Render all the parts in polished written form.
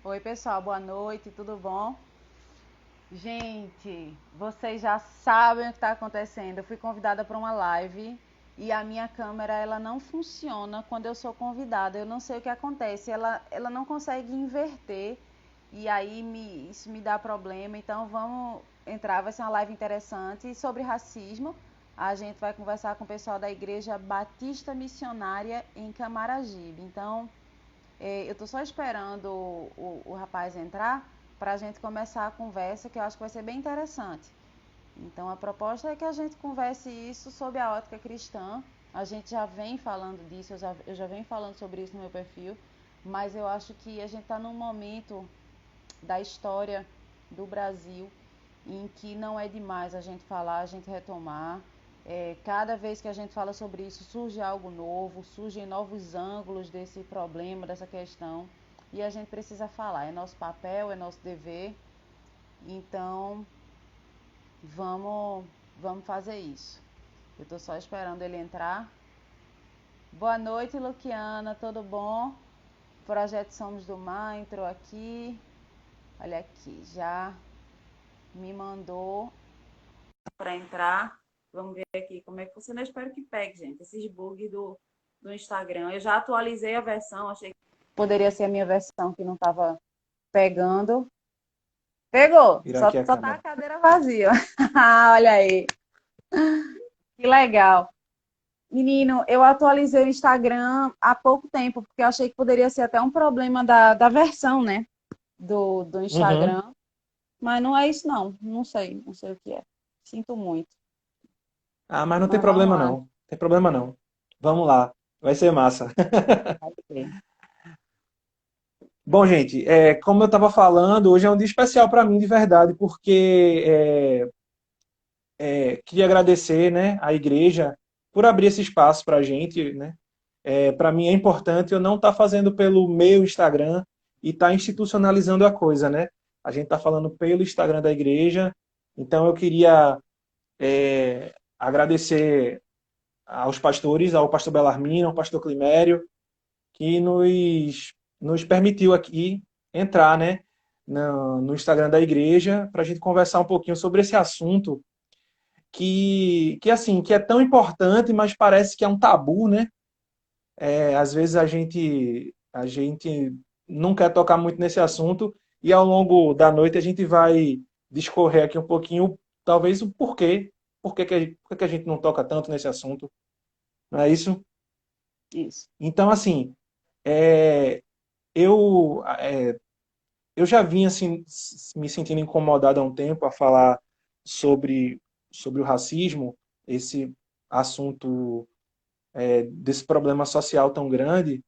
Oi, pessoal, boa noite, tudo bom? Gente, vocês já sabem o que está acontecendo. Eu fui convidada para uma live e a minha câmera ela não funciona quando eu sou convidada. Eu não sei o que acontece. Ela não consegue inverter e aí isso me dá problema. Então vamos entrar, vai ser uma live interessante sobre racismo. A gente vai conversar com o pessoal da Igreja Batista Missionária em Camaragibe. Então, eu estou só esperando o rapaz entrar para a gente começar a conversa, que eu acho que vai ser bem interessante. Então, a proposta é que a gente converse isso sob a ótica cristã. A gente já vem falando disso, eu já venho falando sobre isso no meu perfil, mas eu acho que a gente está num momento da história do Brasil em que não é demais a gente falar, a gente retomar. Cada vez que a gente fala sobre isso, surge algo novo, surgem novos ângulos desse problema, dessa questão, e a gente precisa falar. É nosso papel, é nosso dever. Então, vamos, vamos fazer isso. Eu estou só esperando ele entrar. Boa noite, Luciana, tudo bom? Projeto Somos do Mar entrou aqui. Olha aqui, já me mandou para entrar. Vamos ver aqui como é que funciona. Eu espero que pegue, gente, esses bugs do Instagram. Eu já atualizei a versão, achei que poderia ser a minha versão que não estava pegando. Pegou, Virar só, aqui a só tá a câmera. cadeira vazia. Olha aí, que legal. Menino, eu atualizei o Instagram há pouco tempo, porque eu achei que poderia ser até um problema da versão, né, do Uhum. Instagram. Mas não é isso, não. Não sei o que é. Sinto muito. Ah, mas não tem Mas vamos problema lá. não. Tem problema não. Vamos lá. Vai ser massa. Vai ser. Bom, gente, como eu estava falando, hoje é um dia especial para mim, de verdade, porque queria agradecer, né, à igreja por abrir esse espaço para a gente, né? Para mim é importante eu não estar fazendo pelo meu Instagram e estar institucionalizando a coisa, né? A gente está falando pelo Instagram da igreja, então eu queria agradecer aos pastores, ao pastor Belarmino, ao pastor Climério, que nos permitiu aqui entrar, né, no Instagram da igreja para a gente conversar um pouquinho sobre esse assunto assim, que é tão importante, mas parece que é um tabu, né? Às vezes a gente não quer tocar muito nesse assunto e ao longo da noite a gente vai discorrer aqui um pouquinho, talvez o porquê, por que que a gente não toca tanto nesse assunto, não é isso? Isso. Então, assim, é, eu, eu já vinha assim, me sentindo incomodado há um tempo a falar sobre, sobre o racismo, esse assunto, desse problema social tão grande,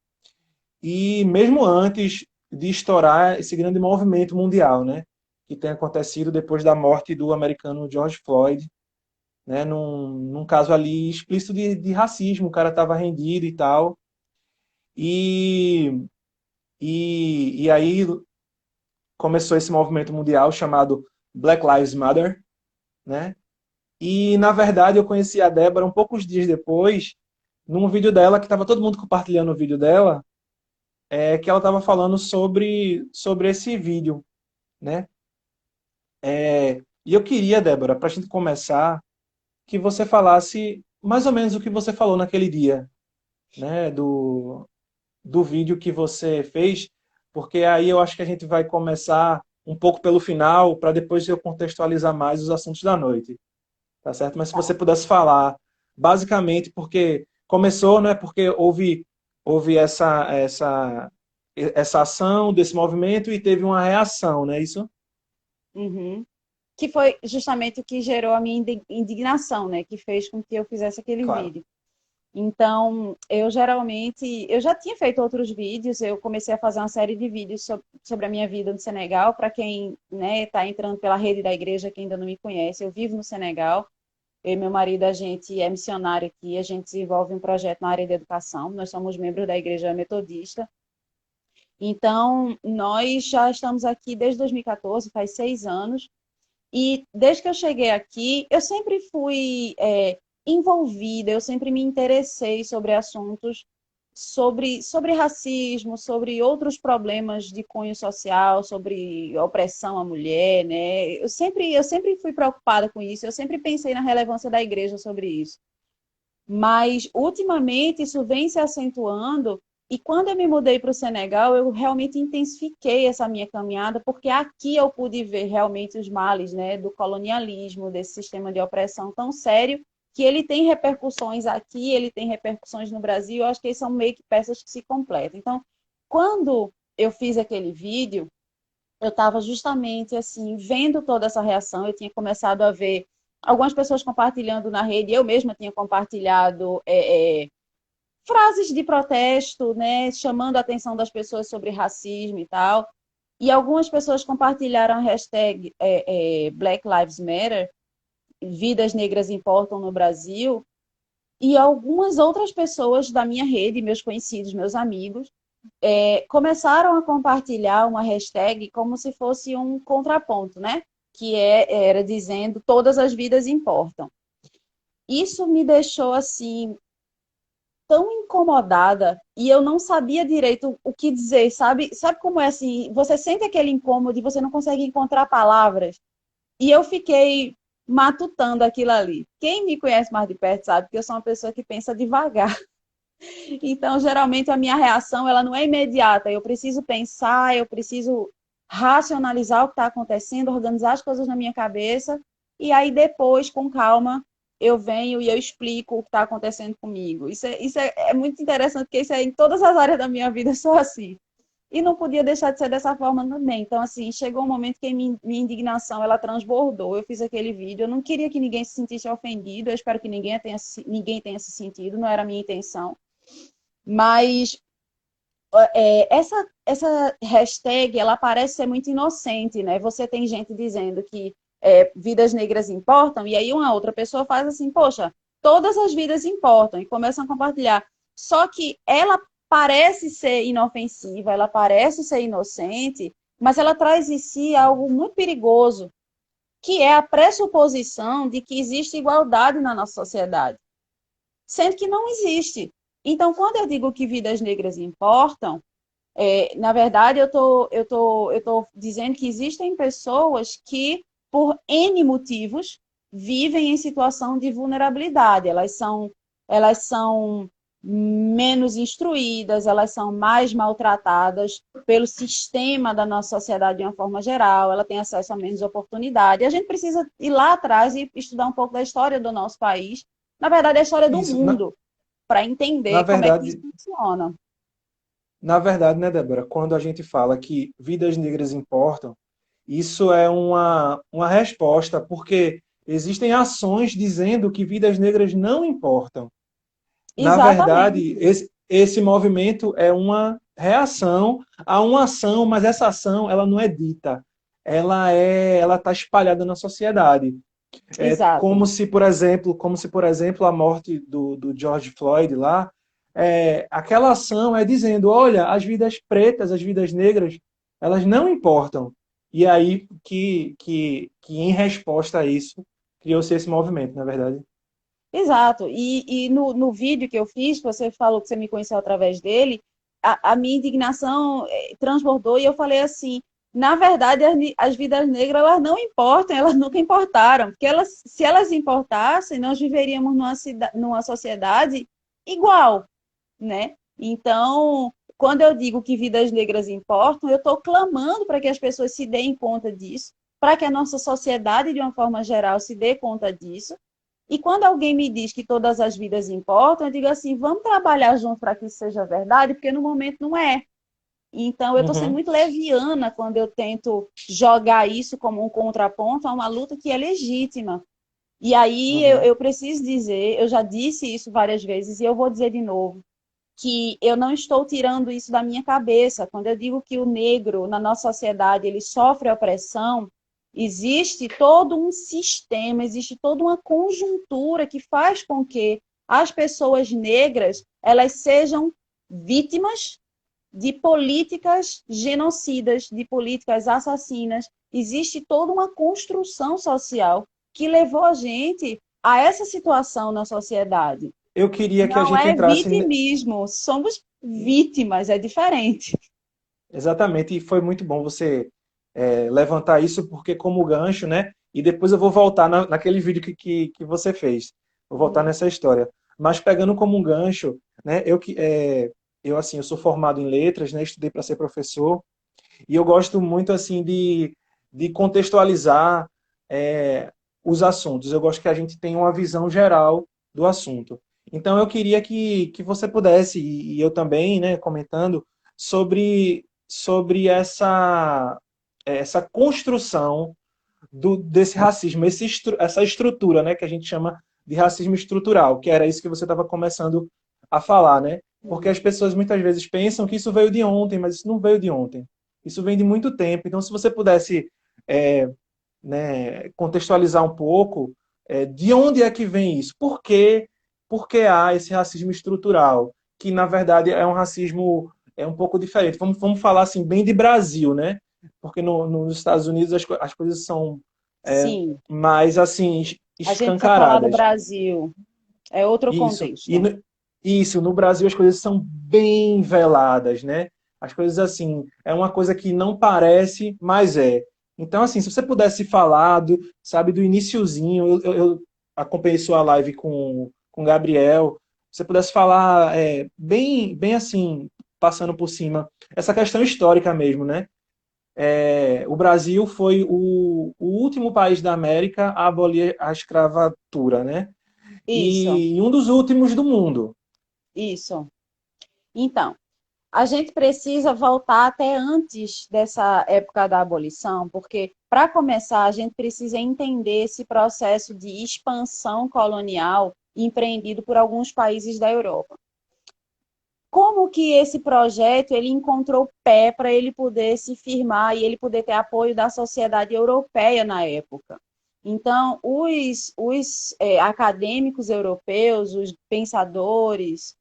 e mesmo antes de estourar esse grande movimento mundial, né, que tem acontecido depois da morte do americano George Floyd, né, num caso ali explícito de racismo, o cara estava rendido e tal, e, e aí começou esse movimento mundial chamado Black Lives Matter, né? E na verdade eu conheci a Débora um poucos dias depois, num vídeo dela que estava todo mundo compartilhando o vídeo dela, que ela estava falando sobre esse vídeo, né? E eu queria, Débora, para a gente começar, que você falasse mais ou menos o que você falou naquele dia, né? Do vídeo que você fez, porque aí eu acho que a gente vai começar um pouco pelo final, para depois eu contextualizar mais os assuntos da noite, tá certo? Mas se você pudesse falar, basicamente, porque começou, né? Porque houve essa ação desse movimento e teve uma reação, né? Isso? Uhum. Que foi justamente o que gerou a minha indignação, né? Que fez com que eu fizesse aquele Claro. vídeo. Então, eu já tinha feito outros vídeos, eu comecei a fazer uma série de vídeos sobre a minha vida no Senegal, para quem, né, está entrando pela rede da igreja, que ainda não me conhece, eu vivo no Senegal, eu e meu marido, a gente é missionário aqui, a gente desenvolve um projeto na área de educação, nós somos membros da igreja metodista, então nós já estamos aqui desde 2014, faz 6 anos, e desde que eu cheguei aqui, eu sempre fui envolvida, eu sempre me interessei sobre assuntos sobre racismo, sobre outros problemas de cunho social, sobre opressão à mulher, né? Eu sempre fui preocupada com isso, eu sempre pensei na relevância da igreja sobre isso. Mas, ultimamente, isso vem se acentuando, e quando eu me mudei para o Senegal, eu realmente intensifiquei essa minha caminhada, porque aqui eu pude ver realmente os males, né, do colonialismo, desse sistema de opressão tão sério, que ele tem repercussões aqui, ele tem repercussões no Brasil, eu acho que são meio que peças que se completam. Então, quando eu fiz aquele vídeo, eu estava justamente assim, vendo toda essa reação, eu tinha começado a ver algumas pessoas compartilhando na rede, eu mesma tinha compartilhado frases de protesto, né, chamando a atenção das pessoas sobre racismo e tal, e algumas pessoas compartilharam a hashtag Black Lives Matter, vidas negras importam no Brasil, e algumas outras pessoas da minha rede, meus conhecidos, meus amigos, começaram a compartilhar uma hashtag como se fosse um contraponto, né? Que era dizendo todas as vidas importam. Isso me deixou assim tão incomodada e eu não sabia direito o que dizer, sabe? Sabe como é assim? Você sente aquele incômodo e você não consegue encontrar palavras. E eu fiquei matutando aquilo ali. Quem me conhece mais de perto sabe que eu sou uma pessoa que pensa devagar. Então, geralmente, a minha reação ela não é imediata. Eu preciso pensar, eu preciso racionalizar o que está acontecendo, organizar as coisas na minha cabeça, e aí depois, com calma, eu venho e eu explico o que está acontecendo comigo. Isso é muito interessante, porque isso é em todas as áreas da minha vida, eu sou assim. E não podia deixar de ser dessa forma também. Então, assim, chegou um momento que minha indignação, ela transbordou. Eu fiz aquele vídeo, eu não queria que ninguém se sentisse ofendido, eu espero que ninguém tenha se sentido, não era a minha intenção. Mas essa hashtag, ela parece ser muito inocente, né? Você tem gente dizendo que vidas negras importam, e aí uma outra pessoa faz assim, poxa, todas as vidas importam, e começam a compartilhar. Só que ela parece ser inofensiva, ela parece ser inocente, mas ela traz em si algo muito perigoso, que é a pressuposição de que existe igualdade na nossa sociedade, sendo que não existe. Então, quando eu digo que vidas negras importam, na verdade, eu tô dizendo que existem pessoas que, por N motivos, vivem em situação de vulnerabilidade. Elas são menos instruídas, elas são mais maltratadas pelo sistema da nossa sociedade de uma forma geral, ela tem acesso a menos oportunidade. A gente precisa ir lá atrás e estudar um pouco da história do nosso país, na verdade, a história do Isso, na, mundo, para na entender como é que isso verdade, funciona. na verdade, né, Débora, quando a gente fala que vidas negras importam, isso é uma resposta, porque existem ações dizendo que vidas negras não importam. Na verdade, Exatamente. esse movimento é uma reação a uma ação, mas essa ação ela não é dita. Ela está espalhada na sociedade. É Exato. como se, por exemplo, a morte do George Floyd lá, aquela ação é dizendo, olha, as vidas pretas, as vidas negras, elas não importam. E aí que em resposta a isso, criou-se esse movimento, na verdade. Exato. E no vídeo que eu fiz, que você falou que você me conheceu através dele, a minha indignação transbordou e eu falei assim, na verdade, as vidas negras, elas não importam, elas nunca importaram, porque se elas importassem, nós viveríamos numa sociedade igual, né? Então, quando eu digo que vidas negras importam, eu estou clamando para que as pessoas se deem conta disso, para que a nossa sociedade, de uma forma geral, se dê conta disso. E quando alguém me diz que todas as vidas importam, eu digo assim, vamos trabalhar junto para que isso seja verdade, porque no momento não é. Então, eu estou sendo Uhum, muito leviana quando eu tento jogar isso como um contraponto a uma luta que é legítima. E aí eu, uhum, eu preciso dizer, eu já disse isso várias vezes e eu vou dizer de novo, que eu não estou tirando isso da minha cabeça. Quando eu digo que o negro, na nossa sociedade, ele sofre opressão, existe todo um sistema, existe toda uma conjuntura que faz com que as pessoas negras elas sejam vítimas de políticas genocidas, de políticas assassinas. Existe toda uma construção social que levou a gente a essa situação na sociedade. eu queria que a Não gente é entrasse. vitimismo, somos vítimas, é diferente. Exatamente, e foi muito bom você levantar isso, porque como gancho, né? E depois eu vou voltar naquele vídeo que você fez. Vou voltar Uhum. nessa história. Mas pegando como um gancho, né? Eu assim, eu sou formado em letras, né? Estudei para ser professor, e eu gosto muito assim de contextualizar os assuntos. Eu gosto que a gente tenha uma visão geral do assunto. Então eu queria que você pudesse, e eu também, né, comentando sobre essa construção desse racismo, essa estrutura, né, que a gente chama de racismo estrutural, que era isso que você estava começando a falar, né? Porque as pessoas muitas vezes pensam que isso veio de ontem, mas isso não veio de ontem. Isso vem de muito tempo. Então, se você pudesse, é, né, contextualizar um pouco, de onde é que vem isso? Por que há esse racismo estrutural? Que, na verdade, é um racismo um pouco diferente. Vamos falar assim, bem de Brasil, né? Porque nos Estados Unidos as coisas são Sim, mais assim a gente precisa falar do escancaradas. Brasil, é outro Isso. contexto. Isso, no Brasil as coisas são bem veladas, né? As coisas assim, é uma coisa que não parece, mas é. Então, assim, se você pudesse falar sabe, do iniciozinho, eu acompanhei sua live com o Gabriel, se você pudesse falar bem assim, passando por cima, essa questão histórica mesmo, né? O Brasil foi o último país da América a abolir a escravatura, né? Isso, E um dos últimos do mundo. isso. Então, a gente precisa voltar até antes dessa época da abolição, porque, para começar, a gente precisa entender esse processo de expansão colonial empreendido por alguns países da Europa. Como que esse projeto ele encontrou pé para ele poder se firmar e ele poder ter apoio da sociedade europeia na época? Então, os acadêmicos europeus, os pensadores,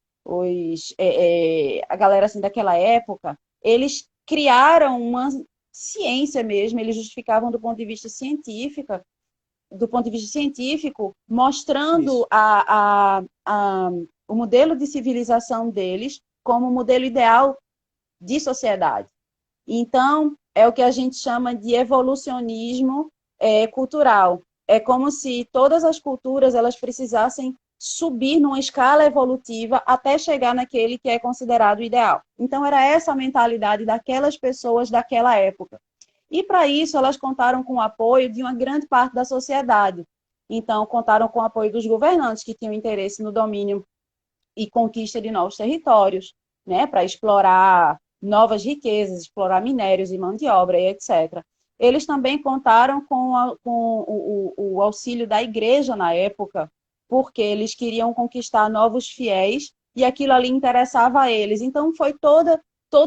a galera assim daquela época, eles criaram uma ciência mesmo, eles justificavam do ponto de vista científico, mostrando Isso. o modelo de civilização deles como modelo ideal de sociedade. Então, é o que a gente chama de evolucionismo cultural. É como se todas as culturas elas precisassem subir numa escala evolutiva até chegar naquele que é considerado ideal. Então, era essa a mentalidade daquelas pessoas daquela época. E para isso, elas contaram com o apoio de uma grande parte da sociedade. Então, contaram com o apoio dos governantes, que tinham interesse no domínio e conquista de novos territórios, né, para explorar novas riquezas, explorar minérios e mão de obra, e etc. Eles também contaram com o auxílio da igreja na época, porque eles queriam conquistar novos fiéis e aquilo ali interessava a eles. Então, foi toda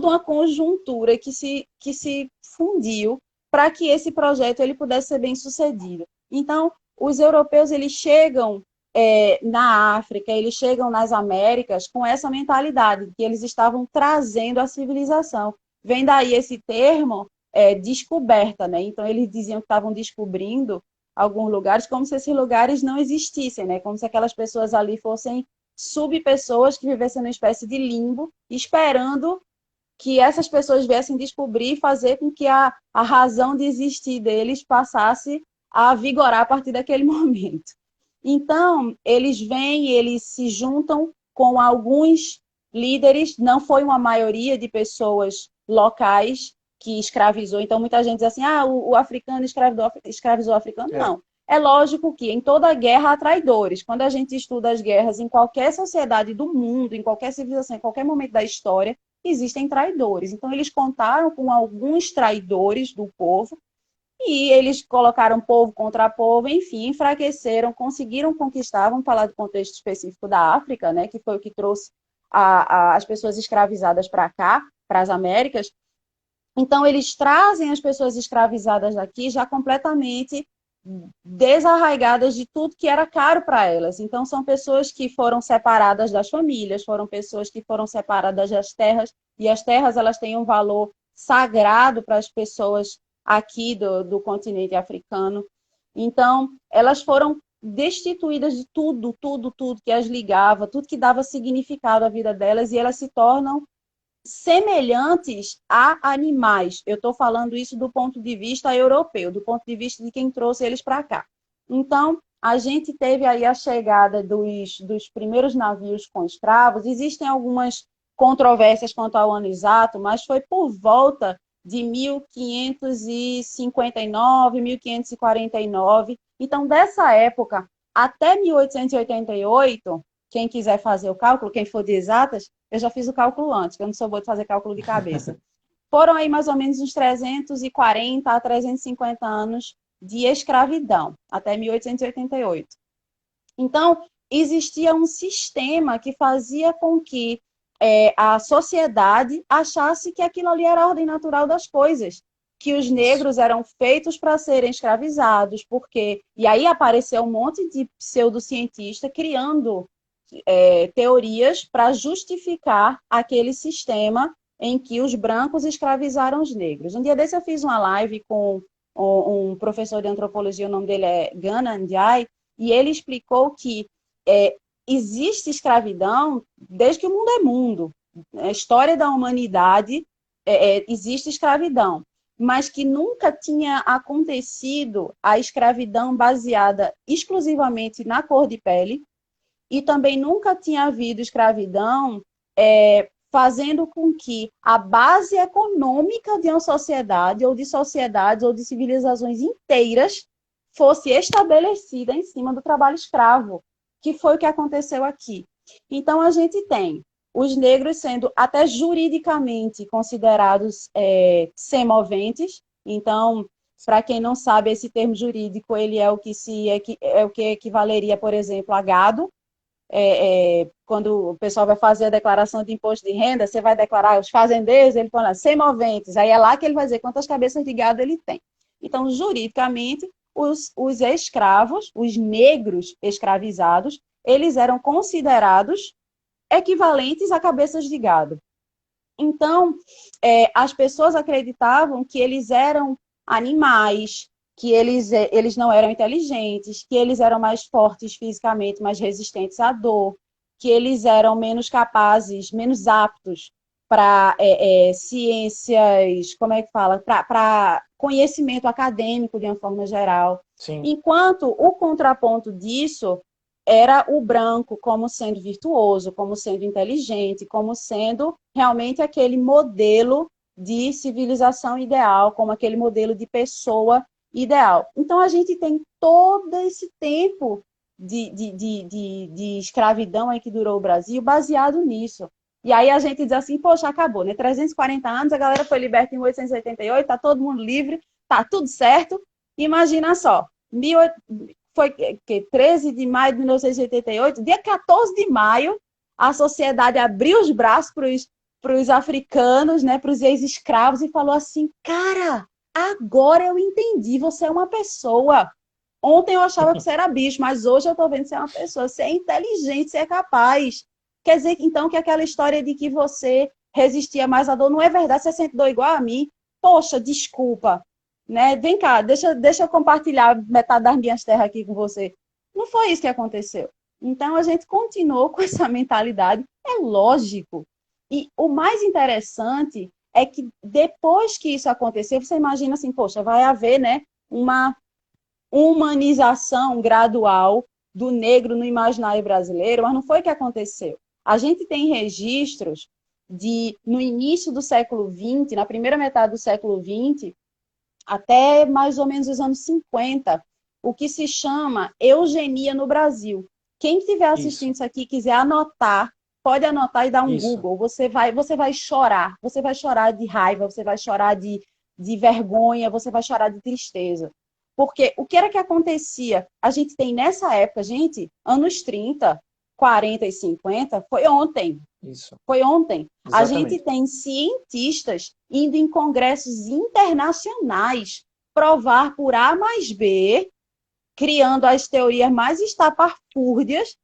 uma conjuntura que se fundiu para que esse projeto ele pudesse ser bem sucedido. Então, os europeus eles chegam na África, eles chegam nas Américas com essa mentalidade que eles estavam trazendo a civilização. Vem daí esse termo descoberta, né? Então eles diziam que estavam descobrindo alguns lugares como se esses lugares não existissem, né? Como se aquelas pessoas ali fossem subpessoas que vivessem numa espécie de limbo, esperando que essas pessoas viessem descobrir e fazer com que a razão de existir deles passasse a vigorar a partir daquele momento. Então, eles vêm, eles se juntam com alguns líderes, não foi uma maioria de pessoas locais que escravizou. Então, muita gente diz assim: ah, o africano escravizou o africano. É, Não. É lógico que em toda guerra há traidores. Quando a gente estuda as guerras em qualquer sociedade do mundo, em qualquer civilização, em qualquer momento da história, existem traidores. Então, eles contaram com alguns traidores do povo e eles colocaram povo contra povo, enfim, enfraqueceram, conseguiram conquistar, vamos falar do contexto específico da África, né, que foi o que trouxe as pessoas escravizadas para cá, para as Américas. Então, eles trazem as pessoas escravizadas daqui já completamente desarraigadas de tudo que era caro para elas. Então, são pessoas que foram separadas das famílias, foram pessoas que foram separadas das terras, e as terras elas têm um valor sagrado para as pessoas aqui do continente africano. Então, elas foram destituídas de tudo, tudo, tudo que as ligava, tudo que dava significado à vida delas, e elas se tornam semelhantes a animais. Eu estou falando isso do ponto de vista europeu, do ponto de vista de quem trouxe eles para cá. Então, a gente teve aí a chegada dos primeiros navios com escravos. Existem algumas controvérsias quanto ao ano exato, mas foi por volta de 1559, 1549. Então, dessa época até 1888, quem quiser fazer o cálculo, quem for de exatas, eu já fiz o cálculo antes, que eu não sou boa de fazer cálculo de cabeça. Foram aí mais ou menos uns 340 a 350 anos de escravidão, até 1888. Então, existia um sistema que fazia com que a sociedade achasse que aquilo ali era a ordem natural das coisas, que os negros eram feitos para serem escravizados, porque... E aí apareceu um monte de pseudocientista criando teorias para justificar aquele sistema em que os brancos escravizaram os negros. Um dia desse eu fiz uma live com um professor de antropologia, o nome dele é Gana Ndiaye, e ele explicou que existe escravidão desde que o mundo é mundo. A história da humanidade existe escravidão, mas que nunca tinha acontecido a escravidão baseada exclusivamente na cor de pele, e também nunca tinha havido escravidão fazendo com que a base econômica de uma sociedade, ou de sociedades, ou de civilizações inteiras, fosse estabelecida em cima do trabalho escravo, que foi o que aconteceu aqui. Então, a gente tem os negros sendo até juridicamente considerados semoventes. Então, para quem não sabe, esse termo jurídico ele é o que equivaleria, por exemplo, a gado. Quando o pessoal vai fazer a declaração de imposto de renda, você vai declarar os fazendeiros, ele põe lá, semoventes, aí é lá que ele vai dizer quantas cabeças de gado ele tem. Então, juridicamente, os escravos, os negros escravizados, eles eram considerados equivalentes a cabeças de gado. Então, as pessoas acreditavam que eles eram animais, que eles não eram inteligentes, que eles eram mais fortes fisicamente, mais resistentes à dor, que eles eram menos capazes, menos aptos para ciências, como é que fala? Para conhecimento acadêmico de uma forma geral. Sim. Enquanto o contraponto disso era o branco como sendo virtuoso, como sendo inteligente, como sendo realmente aquele modelo de civilização ideal, como aquele modelo de pessoa ideal. Então, a gente tem todo esse tempo de escravidão aí que durou o Brasil baseado nisso. E aí a gente diz assim, poxa, acabou, né? 340 anos, a galera foi liberta em 1888, tá todo mundo livre, tá tudo certo. Imagina só, foi que 13 de maio de 1988, dia 14 de maio, a sociedade abriu os braços para os africanos, né, para os ex-escravos, e falou assim, cara, agora eu entendi, você é uma pessoa. Ontem eu achava que você era bicho, mas hoje eu estou vendo que você é uma pessoa. Você é inteligente, você é capaz. Quer dizer, então, que aquela história de que você resistia mais à dor não é verdade, você sente dor igual a mim. Poxa, desculpa. Né? Vem cá, deixa eu compartilhar metade das minhas terras aqui com você. Não foi isso que aconteceu. Então, a gente continuou com essa mentalidade. É lógico. E o mais interessante é que depois que isso aconteceu, você imagina assim, poxa, vai haver, né, uma humanização gradual do negro no imaginário brasileiro, mas não foi o que aconteceu. A gente tem registros no início do século XX, na primeira metade do século XX, até mais ou menos os anos 50, o que se chama eugenia no Brasil. Quem estiver assistindo isso aqui quiser anotar, pode anotar e dar um Google. Você vai chorar de raiva, você vai chorar de vergonha, você vai chorar de tristeza. Porque o que era que acontecia? A gente tem nessa época, gente, anos 30, 40 e 50, foi ontem. Isso. Foi ontem. Exatamente. A gente tem cientistas indo em congressos internacionais provar por A mais B, criando as teorias mais estapafúrdias,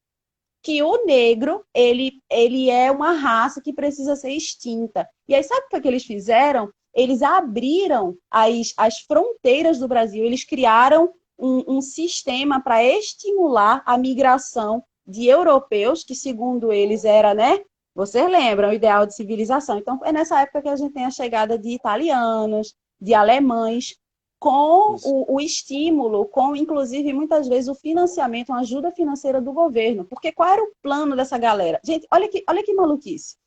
que o negro, ele é uma raça que precisa ser extinta. E aí, sabe o que eles fizeram? Eles abriram as fronteiras do Brasil, eles criaram um sistema para estimular a migração de europeus, que segundo eles era, né? Vocês lembram, o ideal de civilização. Então, é nessa época que a gente tem a chegada de italianos, de alemães, com o estímulo, com, inclusive, muitas vezes, o financiamento, uma ajuda financeira do governo. Porque qual era o plano dessa galera? Gente, olha que maluquice.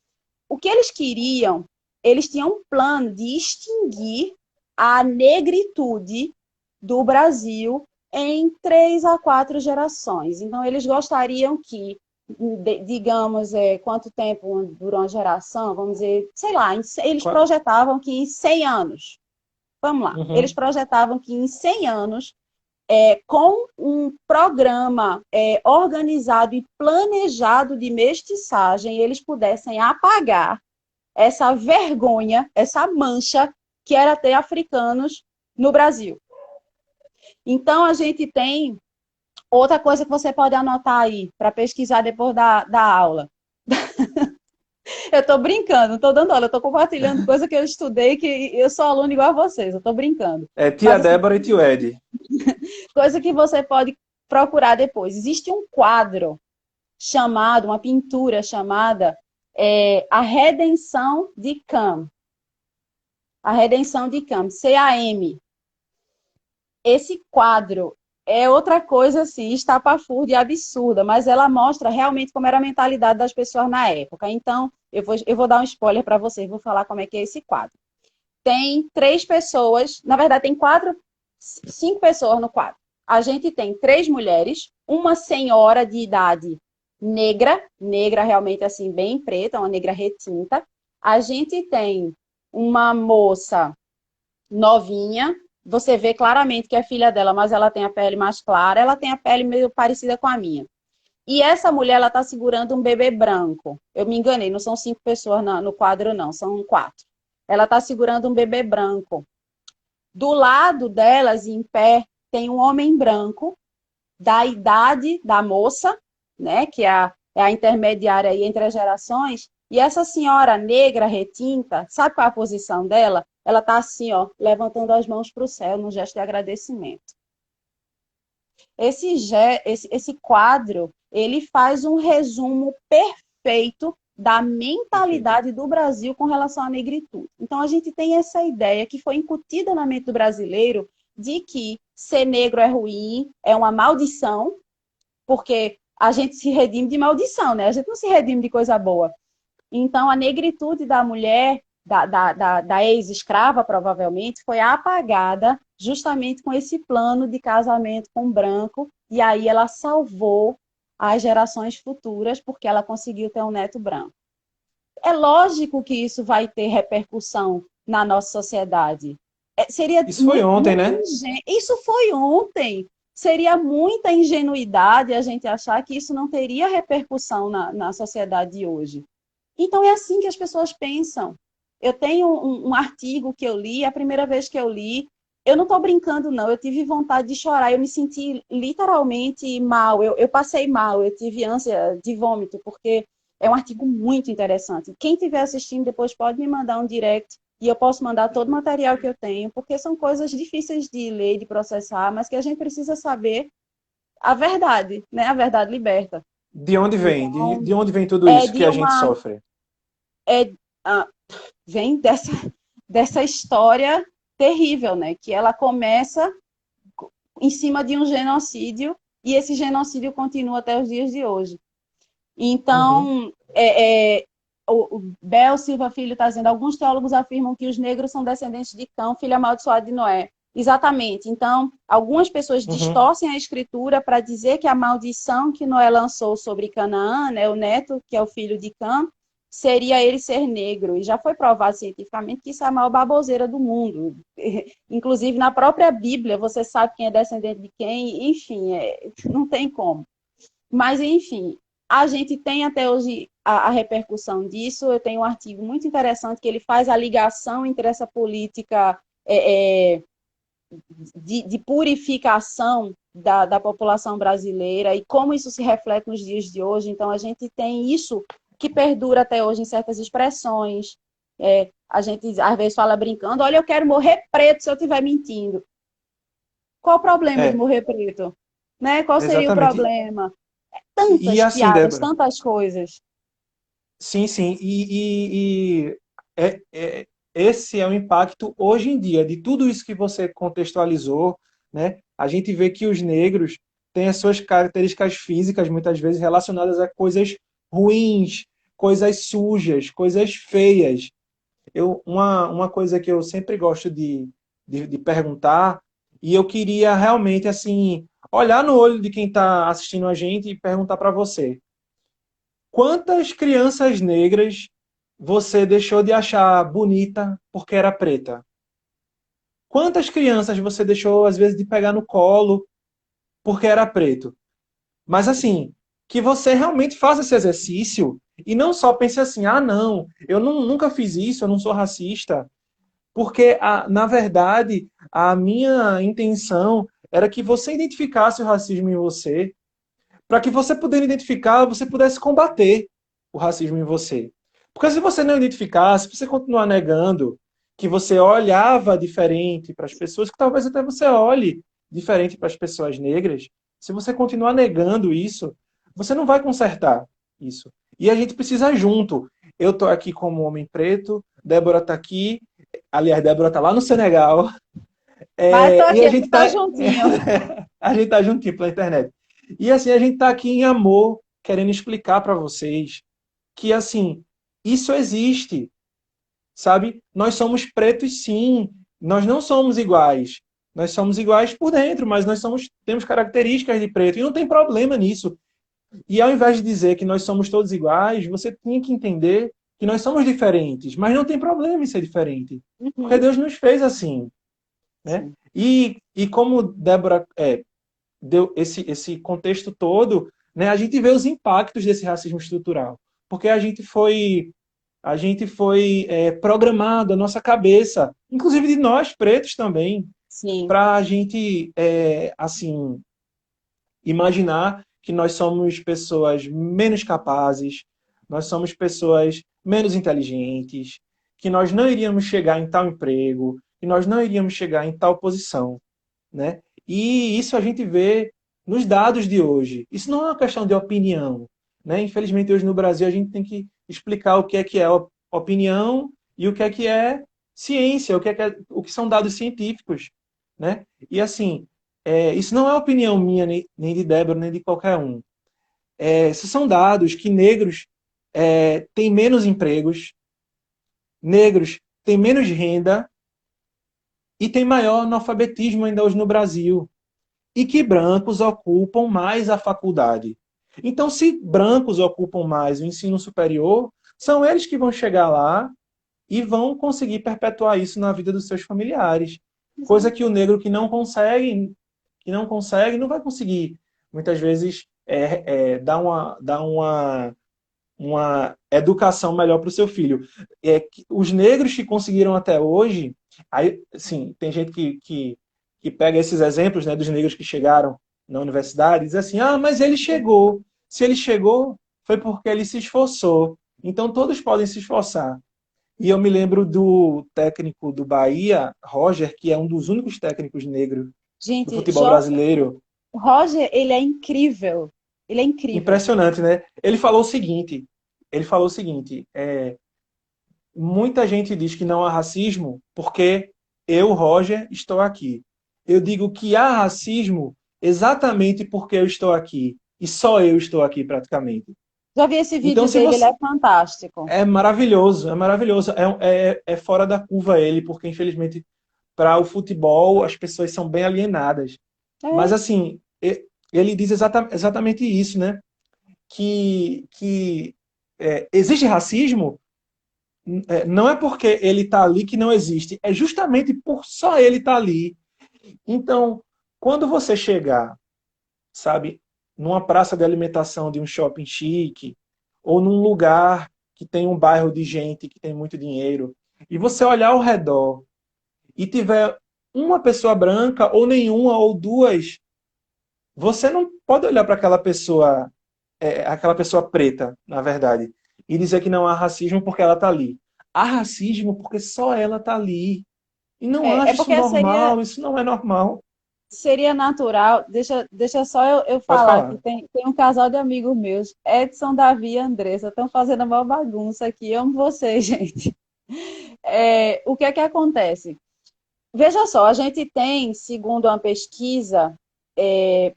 O que eles queriam, eles tinham um plano de extinguir a negritude do Brasil em 3 a 4 gerações. Então, eles gostariam que, digamos, quanto tempo durou uma geração, vamos dizer, sei lá, eles projetavam que em 100 anos, vamos lá, eles projetavam que em 100 anos, com um programa organizado e planejado de mestiçagem, eles pudessem apagar essa vergonha, essa mancha que era ter africanos no Brasil. Então, a gente tem outra coisa que você pode anotar aí, para pesquisar depois da aula. Eu estou brincando, não estou dando aula, eu estou compartilhando coisa que eu estudei, que eu sou aluno igual a vocês, eu estou brincando. Tia Mas, Débora e tio Ed. Coisa que você pode procurar depois. Existe um quadro chamado, uma pintura chamada A Redenção de Cam. A Redenção de Cam, C-A-M. Esse quadro é outra coisa assim, estapafúrdia e absurda, mas ela mostra realmente como era a mentalidade das pessoas na época. Então, eu vou dar um spoiler para vocês, vou falar como é que é esse quadro. Tem 3 pessoas, na verdade tem 5 pessoas no quadro. A gente tem 3 mulheres, uma senhora de idade negra realmente assim, bem preta, uma negra retinta. A gente tem uma moça novinha, você vê claramente que é filha dela, mas ela tem a pele mais clara, ela tem a pele meio parecida com a minha. E essa mulher, ela está segurando um bebê branco. Eu me enganei, não são 5 pessoas no quadro, não, são 4. Ela está segurando um bebê branco. Do lado delas, em pé, tem um homem branco, da idade da moça, né, que é a intermediária aí entre as gerações, e essa senhora negra retinta, sabe qual é a posição dela? Ela está assim, ó, levantando as mãos para o céu, num gesto de agradecimento. Esse quadro, ele faz um resumo perfeito da mentalidade do Brasil com relação à negritude. Então, a gente tem essa ideia que foi incutida na mente do brasileiro de que ser negro é ruim, é uma maldição, porque a gente se redime de maldição, né? A gente não se redime de coisa boa. Então, a negritude da mulher, da ex-escrava, provavelmente, foi apagada justamente com esse plano de casamento com branco, e aí ela salvou as gerações futuras, porque ela conseguiu ter um neto branco. É lógico que isso vai ter repercussão na nossa sociedade. Isso foi ontem, né? Isso foi ontem. Seria muita ingenuidade a gente achar que isso não teria repercussão na sociedade de hoje. Então, é assim que as pessoas pensam. Eu tenho um artigo que eu li, a primeira vez que eu li, eu não estou brincando, não. Eu tive vontade de chorar, eu me senti literalmente mal. Eu passei mal, eu tive ânsia de vômito, porque é um artigo muito interessante. Quem estiver assistindo depois pode me mandar um direct e eu posso mandar todo o material que eu tenho, porque são coisas difíceis de ler, de processar, mas que a gente precisa saber a verdade, né? A verdade liberta. De onde vem? Então, de onde vem tudo isso que a gente sofre? Vem dessa história terrível, né? Que ela começa em cima de um genocídio e esse genocídio continua até os dias de hoje. Então, o Bel Silva Filho está dizendo, alguns teólogos afirmam que os negros são descendentes de Cão, filho amaldiçoado de Noé. Exatamente. Então, algumas pessoas distorcem a escritura para dizer que a maldição que Noé lançou sobre Canaã, né, o neto, que é o filho de Cã, seria ele ser negro. E já foi provado cientificamente que isso é a maior baboseira do mundo. Inclusive, na própria Bíblia, você sabe quem é descendente de quem, enfim, não tem como. Mas, enfim, a gente tem até hoje a repercussão disso. Eu tenho um artigo muito interessante que ele faz a ligação entre essa política de purificação da população brasileira e como isso se reflete nos dias de hoje. Então, a gente tem isso que perdura até hoje em certas expressões. A gente, às vezes, fala brincando, olha, eu quero morrer preto se eu estiver mentindo. Qual o problema de É, morrer preto? Né? Qual seria o exatamente. problema? E Tantas assim, piadas, Débora, tantas coisas. sim, sim. Esse é o impacto hoje em dia de tudo isso que você contextualizou, né? A gente vê que os negros têm as suas características físicas muitas vezes relacionadas a coisas ruins, coisas sujas, coisas feias. Uma coisa que eu sempre gosto de perguntar, e eu queria realmente assim olhar no olho de quem está assistindo a gente e perguntar para você. Quantas crianças negras você deixou de achar bonita porque era preta? Quantas crianças você deixou, às vezes, de pegar no colo porque era preto? Mas, assim, que você realmente faça esse exercício e não só pense assim: ah, não, nunca fiz isso, eu não sou racista. Porque, na verdade, a minha intenção era que você identificasse o racismo em você, para que você, podendo identificar, você pudesse combater o racismo em você. Porque se você não identificasse, se você continuar negando que você olhava diferente para as pessoas, que talvez até você olhe diferente para as pessoas negras, se você continuar negando isso, você não vai consertar isso. E a gente precisa junto. Eu estou aqui como homem preto, Débora está aqui, aliás, Débora está lá no Senegal, Mas tô e aqui, a a gente gente tá está juntinho. a gente tá juntinho pela internet. E assim, a gente está aqui em amor, querendo explicar para vocês que assim, isso existe, sabe? Nós somos pretos sim, nós não somos iguais. Nós somos iguais por dentro, mas temos características de preto e não tem problema nisso. E ao invés de dizer que nós somos todos iguais, você tinha que entender que nós somos diferentes, mas não tem problema em ser diferente, porque Uhum. Deus nos fez assim, né? Sim. E como Débora deu esse contexto todo, né, a gente vê os impactos desse racismo estrutural. Porque a gente foi programado, a nossa cabeça, inclusive de nós pretos também, Sim. para a gente, assim, imaginar que nós somos pessoas menos capazes, nós somos pessoas menos inteligentes, que nós não iríamos chegar em tal emprego, que nós não iríamos chegar em tal posição, né? E isso a gente vê nos dados de hoje. Isso não é uma questão de opinião, né? Infelizmente hoje no Brasil a gente tem que explicar o que é opinião e o que é ciência, o que são dados científicos, né? E assim, isso não é opinião minha nem de Débora nem de qualquer um. Esses são dados que negros têm menos empregos, negros têm menos renda e têm maior analfabetismo ainda hoje no Brasil. E que brancos ocupam mais a faculdade. Então, se brancos ocupam mais o ensino superior, são eles que vão chegar lá e vão conseguir perpetuar isso na vida dos seus familiares. Coisa que o negro que não consegue, não vai conseguir, muitas vezes, dar uma educação melhor para o seu filho. Os negros que conseguiram até hoje, aí, sim, tem gente que pega esses exemplos, né, dos negros que chegaram na universidade e diz assim, ah, mas ele chegou. Se ele chegou, foi porque ele se esforçou. Então todos podem se esforçar. E eu me lembro do técnico do Bahia, Roger, que é um dos únicos técnicos negros do Gente, futebol brasileiro. Roger, ele é incrível. Ele é incrível. Impressionante, né? Ele falou o seguinte, muita gente diz que não há racismo porque eu, Roger, estou aqui. Eu digo que há racismo exatamente porque eu estou aqui. E só eu estou aqui, praticamente. Já vi esse Então, vídeo se dele, ele você. é fantástico. É maravilhoso, é maravilhoso. É fora da curva ele, porque, infelizmente, para o futebol, as pessoas são bem alienadas. Mas, É, assim, ele diz exatamente isso, né? Que existe racismo. Não é porque ele está ali que não existe, é justamente por só ele estar ali. Então, quando você chegar, sabe, numa praça de alimentação de um shopping chique, ou num lugar que tem um bairro de gente que tem muito dinheiro, e você olhar ao redor e tiver uma pessoa branca, ou nenhuma, ou duas, você não pode olhar para aquela pessoa preta, na verdade, e dizer que não há racismo porque ela está ali. Há racismo porque só ela está ali. E não é acho isso porque seria, normal, isso não é normal. seria natural, deixa só eu Pode falar que falar. tem um casal de amigos meus, Edson, Davi e Andressa, estão fazendo a maior bagunça aqui. Amo vocês, gente. O que é que acontece? Veja só, a gente tem, segundo uma pesquisa,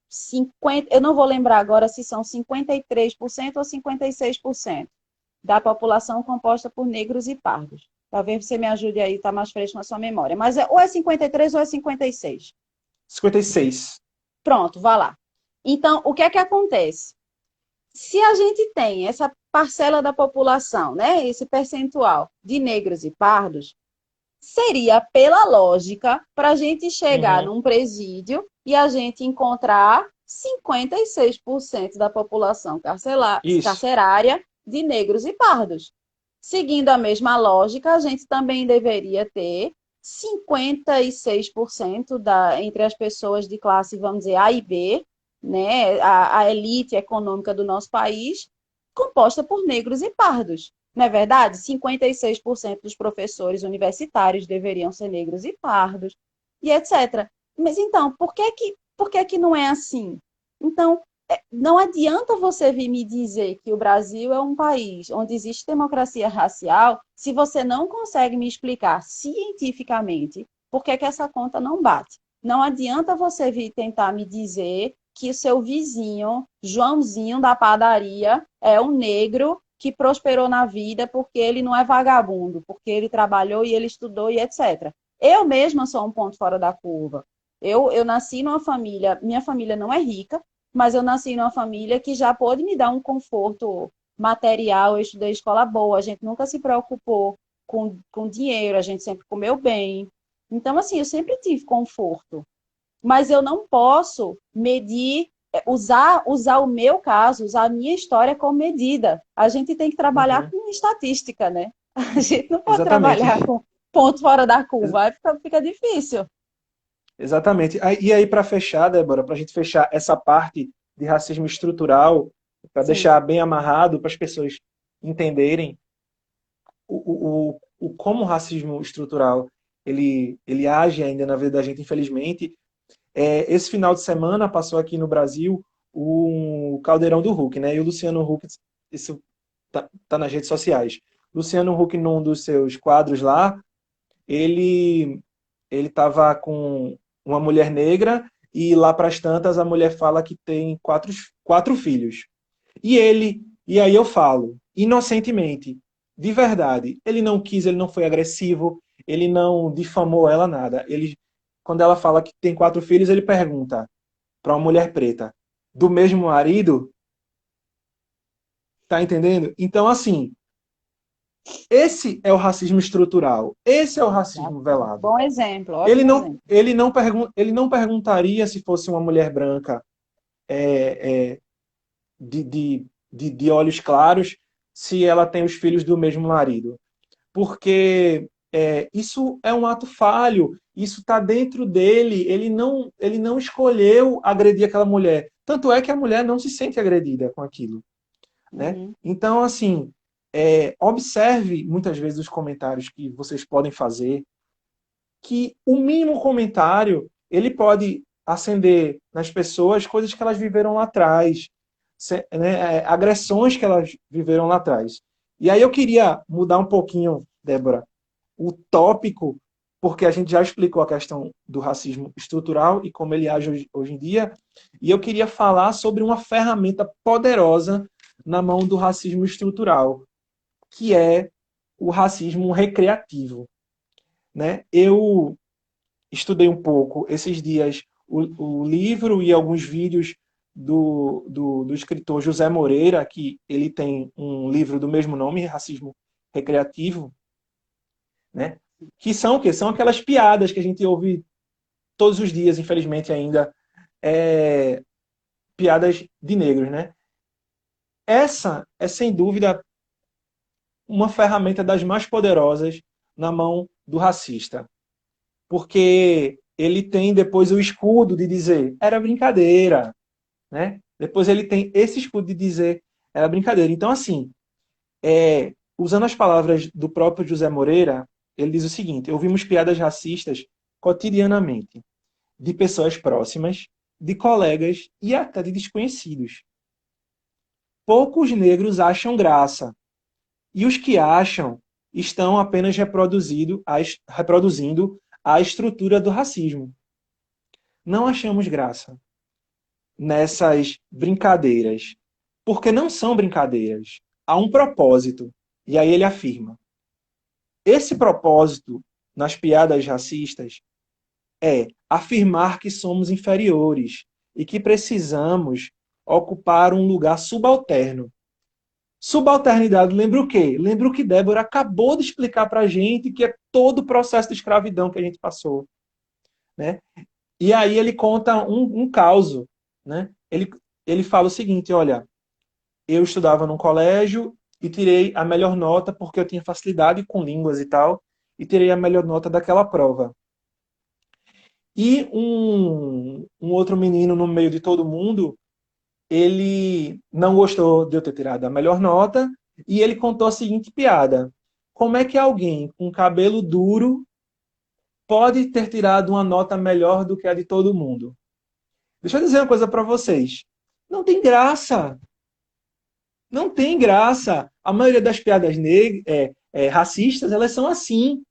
50, eu não vou lembrar agora se são 53% ou 56% da população composta por negros e pardos. Talvez você me ajude aí, está mais fresco na sua memória. Mas ou é 53 ou é 56. 56. Pronto, vá lá. Então, o que é que acontece? Se a gente tem essa parcela da população, né, esse percentual de negros e pardos, seria, pela lógica, para a gente chegar Uhum. num presídio e a gente encontrar 56% da população Isso. carcerária de negros e pardos. Seguindo a mesma lógica, a gente também deveria ter 56% entre as pessoas de classe, vamos dizer, A e B, né, a elite econômica do nosso país, composta por negros e pardos. Não é verdade? 56% dos professores universitários deveriam ser negros e pardos, e etc. Mas então, por que que não é assim? Então, não adianta você vir me dizer que o Brasil é um país onde existe democracia racial se você não consegue me explicar cientificamente por que que essa conta não bate. Não adianta você vir tentar me dizer que o seu vizinho, Joãozinho da padaria, é um negro que prosperou na vida porque ele não é vagabundo, porque ele trabalhou e ele estudou e etc. Eu mesma sou um ponto fora da curva. Eu nasci numa família, minha família não é rica, mas eu nasci numa família que já pôde me dar um conforto material. Eu estudei em escola boa, a gente nunca se preocupou com dinheiro, a gente sempre comeu bem. Então, assim, eu sempre tive conforto, mas eu não posso medir, usar o meu caso, usar a minha história como medida. A gente tem que trabalhar Uhum. com estatística, né? A gente não pode Exatamente. trabalhar com ponto fora da curva, aí fica difícil. Exatamente. E aí, para fechar, Débora, para a gente fechar essa parte de racismo estrutural, para Sim. deixar bem amarrado para as pessoas entenderem como o racismo estrutural ele age ainda na vida da gente, infelizmente. Esse final de semana passou aqui no Brasil o Caldeirão do Huck, né? E o Luciano Huck, isso tá nas redes sociais. Luciano Huck, num dos seus quadros lá, ele ele estava com uma mulher negra e lá para as tantas a mulher fala que tem quatro filhos. E aí eu falo, inocentemente, de verdade, ele não quis, ele não foi agressivo, ele não difamou ela nada. Quando ela fala que tem quatro filhos, ele pergunta para uma mulher preta, do mesmo marido, tá entendendo? Então, assim, esse é o racismo estrutural, esse é o racismo velado. Bom exemplo, Ele ótimo não, exemplo. ele não, ele não perguntaria se fosse uma mulher branca é, é, de olhos claros se ela tem os filhos do mesmo marido. Porque isso é um ato falho, isso está dentro dele, ele não escolheu agredir aquela mulher. Tanto é que a mulher não se sente agredida com aquilo. Né? Uhum. Então, assim, observe muitas vezes os comentários que vocês podem fazer, que o mínimo comentário ele pode acender nas pessoas coisas que elas viveram lá atrás, né, agressões que elas viveram lá atrás. E aí eu queria mudar um pouquinho, Débora, o tópico, porque a gente já explicou a questão do racismo estrutural e como ele age hoje em dia, e eu queria falar sobre uma ferramenta poderosa na mão do racismo estrutural, que é o racismo recreativo. Né? Eu estudei um pouco esses dias o livro e alguns vídeos do escritor José Moreira, que ele tem um livro do mesmo nome, Racismo Recreativo, né? Que são o quê? São aquelas piadas que a gente ouve todos os dias, infelizmente ainda, piadas de negros, né? Essa é, sem dúvida, uma ferramenta das mais poderosas na mão do racista. Porque ele tem depois o escudo de dizer era brincadeira, né? Depois ele tem esse escudo de dizer era brincadeira. Então, assim, usando as palavras do próprio José Moreira, ele diz o seguinte: ouvimos piadas racistas cotidianamente. de pessoas próximas, de colegas e até de desconhecidos. Poucos negros acham graça, e os que acham estão apenas reproduzindo a estrutura do racismo. Não achamos graça nessas brincadeiras, porque não são brincadeiras. Há um propósito. E aí ele afirma: esse propósito nas piadas racistas é afirmar que somos inferiores e que precisamos ocupar um lugar subalterno. Subalternidade lembra o quê? Lembra o que Débora acabou de explicar para a gente, que é todo o processo de escravidão que a gente passou. Né? E aí ele conta um caso. Né? Ele fala o seguinte: olha, eu estudava num colégio e tirei a melhor nota porque eu tinha facilidade com línguas e tal, e tirei a melhor nota daquela prova. E um outro menino no meio de todo mundo, ele não gostou de eu ter tirado a melhor nota e ele contou a seguinte piada: como é que alguém com cabelo duro pode ter tirado uma nota melhor do que a de todo mundo? Deixa eu dizer uma coisa para vocês. Não tem graça. Não tem graça. A maioria das piadas racistas, elas são assim.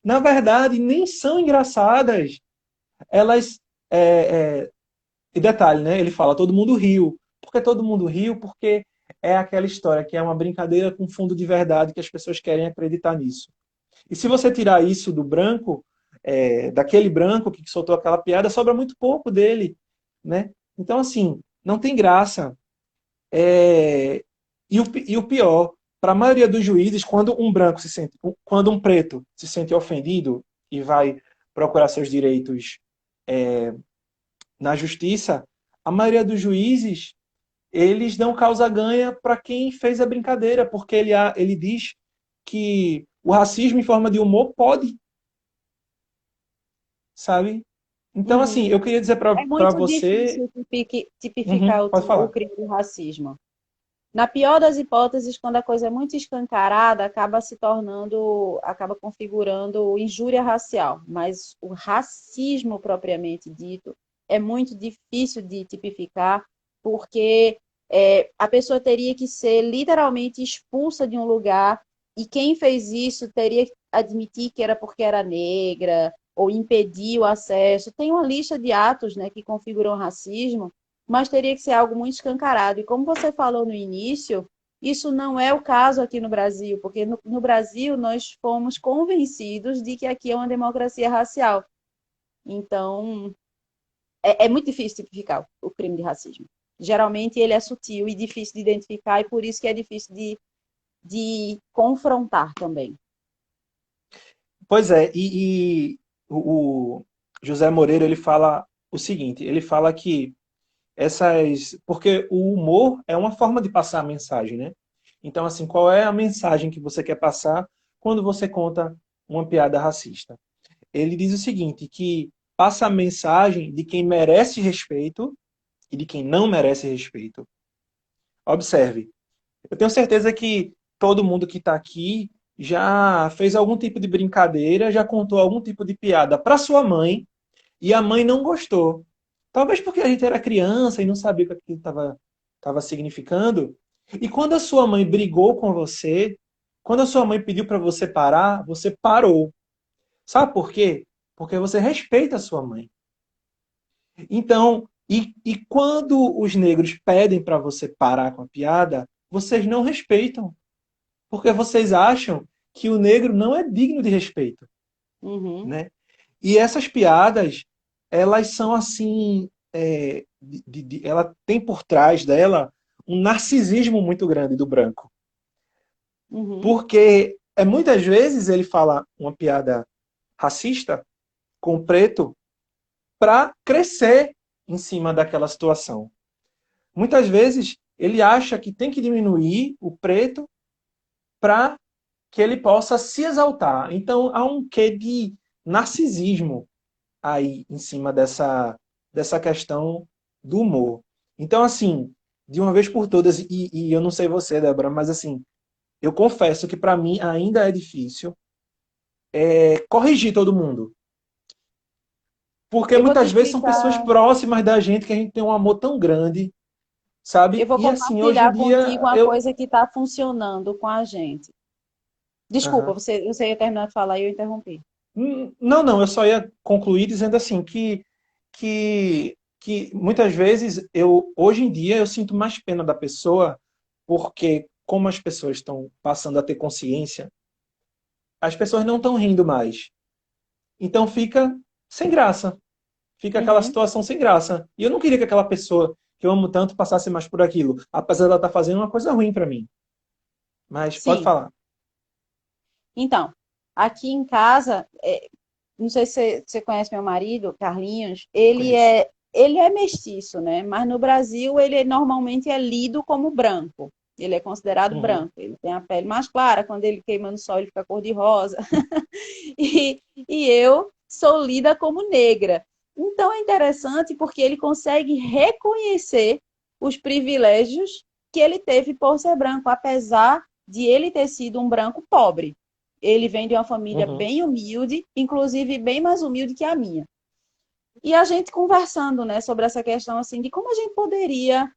Na verdade, nem são engraçadas. Elas... E detalhe, né? Ele fala, todo mundo riu. Por que todo mundo riu? Porque é aquela história que é uma brincadeira com fundo de verdade, que as pessoas querem acreditar nisso. E se você tirar isso do branco, daquele branco que soltou aquela piada, sobra muito pouco dele, né? Então, assim, não tem graça. E o pior, para a maioria dos juízes, quando quando um preto se sente ofendido e vai procurar seus direitos na justiça, a maioria dos juízes, eles dão causa-ganha para quem fez a brincadeira, porque ele diz que o racismo em forma de humor pode, sabe? Então, assim, eu queria dizer É para muito você... difícil tipificar Pode o falar. crime de racismo. Na pior das hipóteses, quando a coisa é muito escancarada, acaba configurando injúria racial. Mas o racismo propriamente dito é muito difícil de tipificar, porque a pessoa teria que ser literalmente expulsa de um lugar, e quem fez isso teria que admitir que era porque era negra, ou impedir o acesso. Tem uma lista de atos, né, que configuram racismo, mas teria que ser algo muito escancarado. E como você falou no início, isso não é o caso aqui no Brasil, porque no Brasil nós fomos convencidos de que aqui é uma democracia racial. Então, é muito difícil tipificar o crime de racismo. Geralmente ele é sutil e difícil de identificar, e por isso que é difícil de confrontar também. Pois é, e o José Moreira, ele fala o seguinte, ele fala que porque o humor é uma forma de passar a mensagem, né? Então, assim, qual é a mensagem que você quer passar quando você conta uma piada racista? Ele diz o seguinte, que passa a mensagem de quem merece respeito e de quem não merece respeito. Observe, eu tenho certeza que todo mundo que está aqui já fez algum tipo de brincadeira, já contou algum tipo de piada para sua mãe e a mãe não gostou. Talvez porque a gente era criança e não sabia o que aquilo estava significando. E quando a sua mãe brigou com você, quando a sua mãe pediu para você parar, você parou. Sabe por quê? Porque você respeita a sua mãe. Então, e quando os negros pedem para você parar com a piada, vocês não respeitam. Porque vocês acham que o negro não é digno de respeito. Uhum. Né? E essas piadas, elas são assim... ela tem por trás dela um narcisismo muito grande do branco. Uhum. Porque muitas vezes ele fala uma piada racista com o preto para crescer em cima daquela situação. Muitas vezes ele acha que tem que diminuir o preto para que ele possa se exaltar. Então há um quê de narcisismo aí em cima dessa questão do humor. Então, assim, de uma vez por todas, e eu não sei você, Débora, mas assim, eu confesso que para mim ainda é difícil corrigir todo mundo. Porque Eu vou te muitas vezes são pessoas explicar, próximas da gente que a gente tem um amor tão grande, eu sabe? vou E assim, hoje em compartilhar contigo dia uma eu. coisa que está funcionando com a gente. Desculpa, Aham. você ia terminar de falar e eu interrompi. Não, não, eu só ia concluir dizendo assim que muitas vezes hoje em dia eu sinto mais pena da pessoa, porque como as pessoas estão passando a ter consciência, as pessoas não estão rindo mais. Então fica sem graça. Fica aquela Uhum. situação sem graça. E eu não queria que aquela pessoa que eu amo tanto passasse mais por aquilo, apesar dela estar fazendo uma coisa ruim para mim. Mas pode Sim. falar. Então, aqui em casa, não sei se você conhece meu marido, Carlinhos, Conheço. ele é mestiço, né? Mas no Brasil ele normalmente é lido como branco. Ele é considerado Uhum, branco. Ele tem a pele mais clara, quando ele queima no sol ele fica cor-de-rosa. E eu sou lida como negra. Então é interessante porque ele consegue reconhecer os privilégios que ele teve por ser branco, apesar de ele ter sido um branco pobre. Ele vem de uma família uhum. bem humilde, inclusive bem mais humilde que a minha. E a gente conversando, né, sobre essa questão assim de como a gente poderia.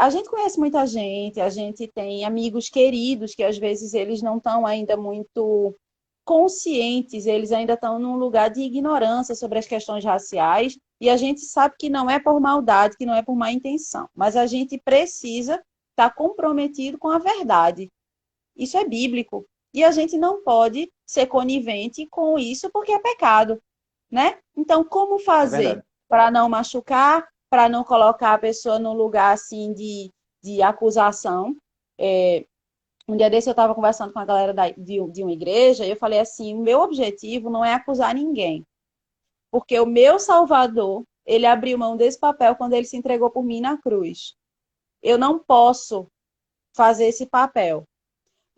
A gente conhece muita gente, a gente tem amigos queridos que às vezes eles não estão ainda muito conscientes, eles ainda estão num lugar de ignorância sobre as questões raciais, e a gente sabe que não é por maldade, que não é por má intenção, mas a gente precisa estar comprometido com a verdade. Isso é bíblico. E a gente não pode ser conivente com isso porque é pecado, né? Então, como É fazer verdade. para não machucar, para não colocar a pessoa num lugar assim de acusação? Um dia desse eu estava conversando com a galera de uma igreja e eu falei assim, o meu objetivo não é acusar ninguém, porque o meu Salvador, ele abriu mão desse papel quando ele se entregou por mim na cruz. Eu não posso fazer esse papel,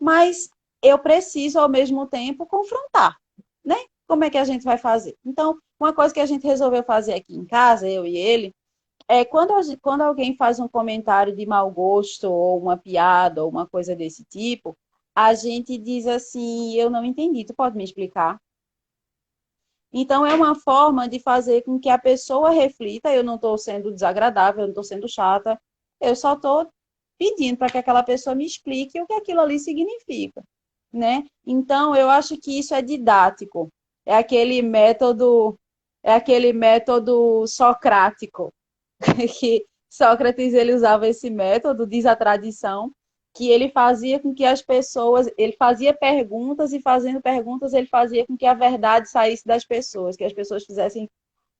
mas eu preciso ao mesmo tempo confrontar, né? Como é que a gente vai fazer? Então, uma coisa que a gente resolveu fazer aqui em casa, eu e ele, é quando alguém faz um comentário de mau gosto, ou uma piada, ou uma coisa desse tipo, a gente diz assim, eu não entendi, tu pode me explicar? Então, é uma forma de fazer com que a pessoa reflita, eu não estou sendo desagradável, eu não estou sendo chata, eu só estou pedindo para que aquela pessoa me explique o que aquilo ali significa, né? Então, eu acho que isso é didático, é aquele método socrático, que Sócrates ele usava esse método, diz a tradição, que ele fazia com que as pessoas, ele fazia perguntas e fazendo perguntas ele fazia com que a verdade saísse das pessoas, que as pessoas fizessem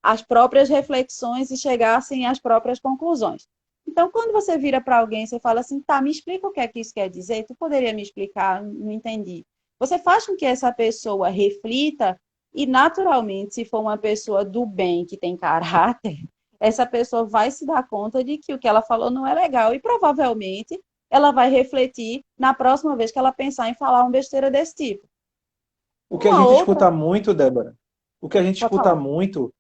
as próprias reflexões e chegassem às próprias conclusões. Então, quando você vira para alguém, você fala assim, tá, me explica o que é que isso quer dizer? Tu poderia me explicar? Não entendi. Você faz com que essa pessoa reflita e, naturalmente, se for uma pessoa do bem, que tem caráter, essa pessoa vai se dar conta de que o que ela falou não é legal e provavelmente ela vai refletir na próxima vez que ela pensar em falar uma besteira desse tipo. O que a Uma gente outra, escuta muito, Débora, o que a gente pode escuta falar. muito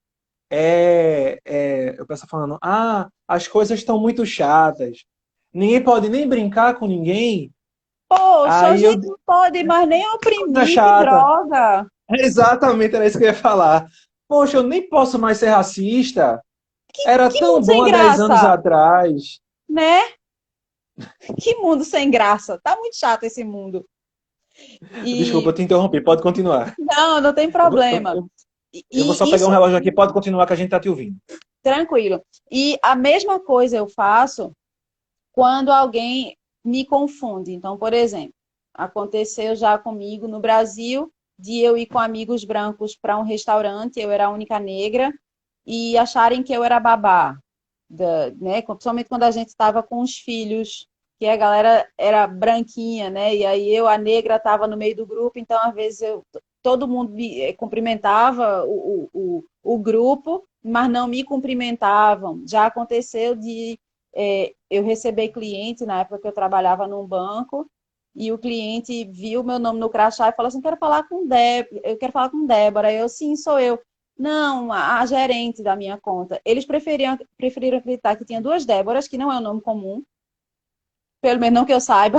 eu penso falando, as coisas estão muito chatas. Ninguém pode nem brincar com ninguém. Poxa, a Aí eu gente não pode mais nem coisa oprimir, que chata. droga, Exatamente, era isso que eu ia falar. Poxa, eu nem posso mais ser racista. Era que tão mundo bom sem há 10 anos graça, atrás. né? Que mundo sem graça. Tá muito chato esse mundo. Desculpa, E eu te interrompi. Pode continuar. não, não tem Eu vou, problema. eu vou só E pegar um isso, relógio aqui. Pode continuar que a gente tá te ouvindo. tranquilo. E a mesma coisa eu faço quando alguém me confunde. Então, por exemplo, aconteceu já comigo no Brasil de eu ir com amigos brancos para um restaurante, eu era a única negra, e acharem que eu era babá, né? Principalmente quando a gente estava com os filhos, que a galera era branquinha, né? E aí eu, a negra, estava no meio do grupo, então às vezes todo mundo cumprimentava o grupo, mas não me cumprimentavam. Já aconteceu de eu receber cliente na época que eu trabalhava num banco e o cliente viu meu nome no crachá e falou assim, quero falar com eu quero falar com Débora. Eu, sim, sou eu. Não, a gerente da minha conta. Eles preferiram acreditar que tinha duas Déboras, que não é um nome comum, pelo menos não que eu saiba,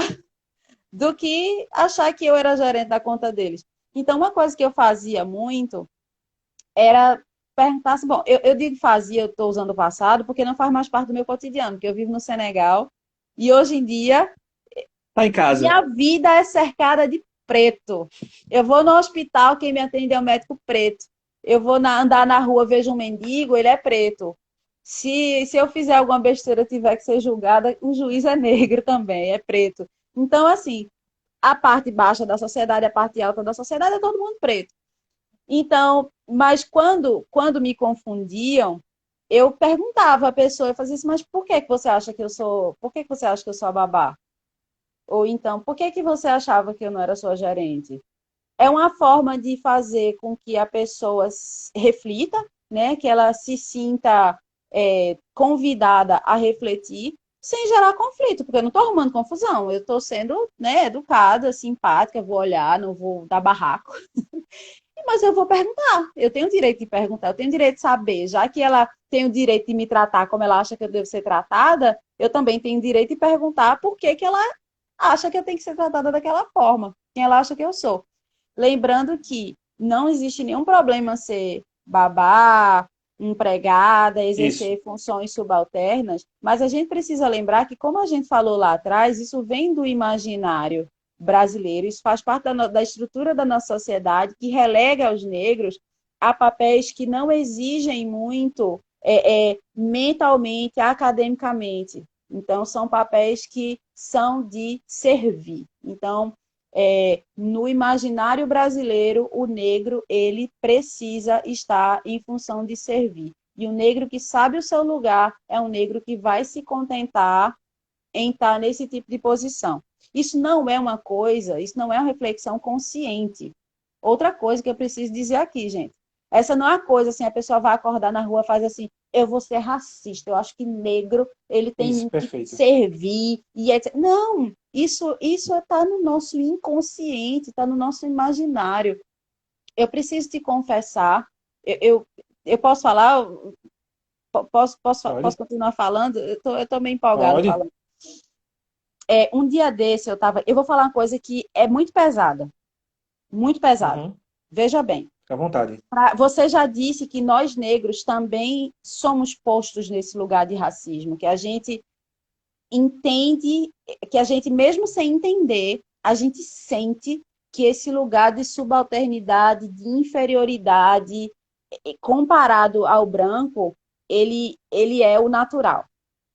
do que achar que eu era gerente da conta deles. Então, uma coisa que eu fazia muito era perguntasse, bom, eu digo fazia, eu estou usando o passado, porque não faz mais parte do meu cotidiano, porque eu vivo no Senegal e hoje em dia Tá em casa. minha vida é cercada de preto. Eu vou no hospital, quem me atende é um médico preto. Eu vou andar na rua, vejo um mendigo, ele é preto. Se eu fizer alguma besteira, tiver que ser julgada, o juiz é negro também, é preto. Então, assim, a parte baixa da sociedade, a parte alta da sociedade é todo mundo preto. Então, mas quando me confundiam, eu perguntava à pessoa, eu fazia assim, mas por que que você acha que eu sou, por que que você acha que eu sou a babá? Ou então, por que que você achava que eu não era sua gerente? É uma forma de fazer com que a pessoa reflita, né? Que ela se sinta convidada a refletir, sem gerar conflito, porque eu não estou arrumando confusão, eu estou sendo, né, educada, simpática, vou olhar, não vou dar barraco. Mas eu vou perguntar, eu tenho o direito de perguntar, eu tenho o direito de saber, já que ela tem o direito de me tratar como ela acha que eu devo ser tratada, eu também tenho o direito de perguntar por que que ela acha que eu tenho que ser tratada daquela forma, quem ela acha que eu sou. Lembrando que não existe nenhum problema ser babá, empregada, Isso. exercer funções subalternas, mas a gente precisa lembrar que, como a gente falou lá atrás, isso vem do imaginário brasileiro, isso faz parte da estrutura da nossa sociedade, que relega os negros a papéis que não exigem muito mentalmente, academicamente. Então, são papéis que são de servir. Então, no imaginário brasileiro, o negro ele precisa estar em função de servir. E o negro que sabe o seu lugar é um negro que vai se contentar em estar nesse tipo de posição. Isso não é uma coisa, isso não é uma reflexão consciente. Outra coisa que eu preciso dizer aqui, gente. Essa não é uma coisa assim, a pessoa vai acordar na rua e faz assim, eu vou ser racista, eu acho que negro, ele Isso, tem que perfeito. servir, e etc. Não, isso está no nosso inconsciente, está no nosso imaginário. Eu preciso te confessar, eu, eu, eu posso falar, posso Pode? continuar falando? Eu tô meio empolgada Pode. falando. Um dia desse eu vou falar uma coisa que é muito pesada, muito pesada. Uhum. Veja bem, Fica à vontade. você já disse que nós negros também somos postos nesse lugar de racismo, que a gente entende, que a gente mesmo sem entender, a gente sente que esse lugar de subalternidade, de inferioridade, comparado ao branco, ele é o natural.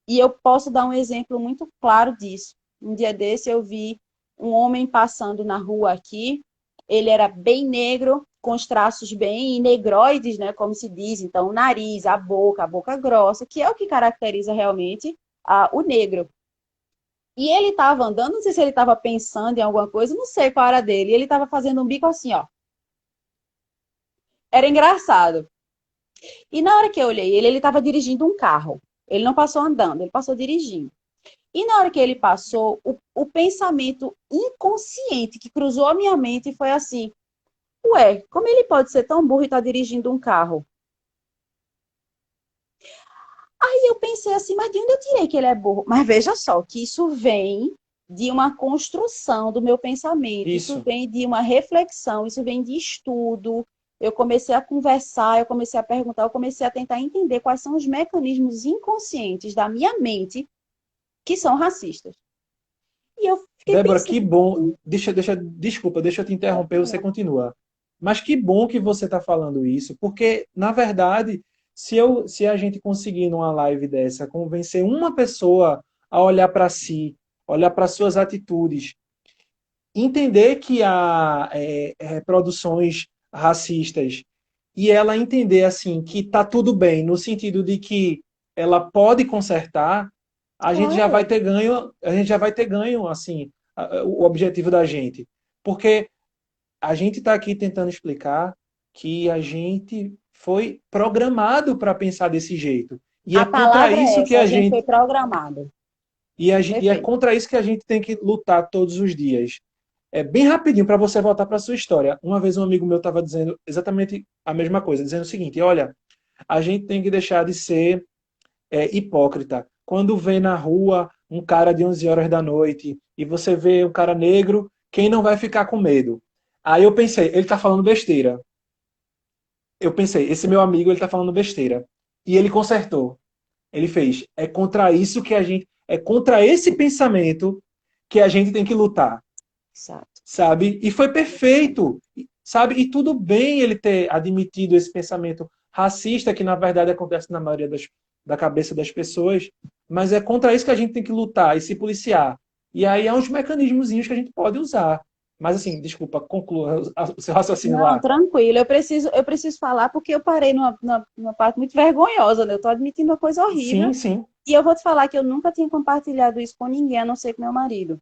E eu posso dar um exemplo muito claro disso. Um dia desse eu vi um homem passando na rua aqui, ele era bem negro, com os traços bem negroides, né, como se diz, então o nariz, a boca grossa, que é o que caracteriza realmente o negro. E ele estava andando, não sei se ele estava pensando em alguma coisa, não sei qual era dele, ele estava fazendo um bico assim, ó. Era engraçado. E na hora que eu olhei ele estava dirigindo um carro. Ele não passou andando, ele passou dirigindo. E na hora que ele passou, o pensamento inconsciente que cruzou a minha mente foi assim: ué, como ele pode ser tão burro e estar dirigindo um carro? Aí eu pensei assim, mas de onde eu tirei que ele é burro? Mas veja só, que isso vem de uma construção do meu pensamento, isso Isso. vem de uma reflexão, isso vem de estudo. Eu comecei a conversar, eu comecei a perguntar, eu comecei a tentar entender quais são os mecanismos inconscientes da minha mente que são racistas. E eu fiquei Débora, que pensando, bom. Desculpa, deixa eu te interromper, você continua. Mas que bom que você está falando isso, porque, na verdade, se a gente conseguir numa live dessa convencer uma pessoa a olhar para si, olhar para suas atitudes, entender que há reproduções racistas e ela entender assim que tá tudo bem, no sentido de que ela pode consertar, a gente já vai claro, ter ganho, a gente já vai ter ganho assim, o objetivo da gente. Porque a gente está aqui tentando explicar que a gente foi programado para pensar desse jeito. E é a contra palavra é isso que essa, a a gente foi gente programado. e é Perfeito. contra isso que a gente tem que lutar todos os dias. É bem rapidinho para você voltar para sua história. Uma vez um amigo meu estava dizendo exatamente a mesma coisa, dizendo o seguinte: olha, a gente tem que deixar de ser hipócrita. Quando vê na rua um cara de 11 horas da noite e você vê um cara negro, quem não vai ficar com medo? Aí eu pensei, ele está falando besteira. eu pensei, esse meu amigo, ele tá falando besteira. E ele consertou. Ele fez, é contra isso que a gente, é contra esse pensamento que a gente tem que lutar, Exato. sabe? E foi perfeito, sabe? E tudo bem ele ter admitido esse pensamento racista que na verdade acontece na maioria da cabeça das pessoas, mas é contra isso que a gente tem que lutar e se policiar. E aí há uns mecanismozinhos que a gente pode usar. Mas assim, desculpa, conclua o seu raciocínio Não, lá. tranquilo. Eu preciso falar porque eu parei numa parte muito vergonhosa, né? Eu estou admitindo uma coisa horrível. Sim, sim. E eu vou te falar que eu nunca tinha compartilhado isso com ninguém, a não ser com meu marido.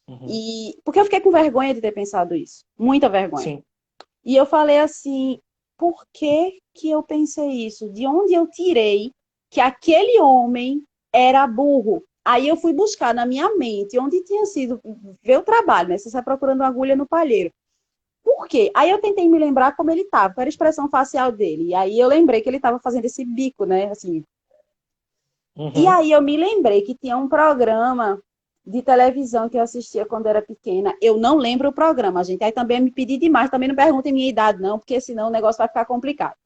Uhum. E porque eu fiquei com vergonha de ter pensado isso. Muita vergonha. Sim. E eu falei assim, por que que eu pensei isso? De onde eu tirei que aquele homem era burro? Aí eu fui buscar na minha mente onde tinha sido ver o trabalho, né? Você sai procurando uma agulha no palheiro. Por quê? Aí eu tentei me lembrar como ele estava, qual era a expressão facial dele. E aí eu lembrei que ele estava fazendo esse bico, né? Assim. E Uhum. aí eu me lembrei que tinha um programa de televisão que eu assistia quando era pequena. Eu não lembro o programa, gente. Aí também me pedi demais. Também não perguntem minha idade, não, porque senão o negócio vai ficar complicado.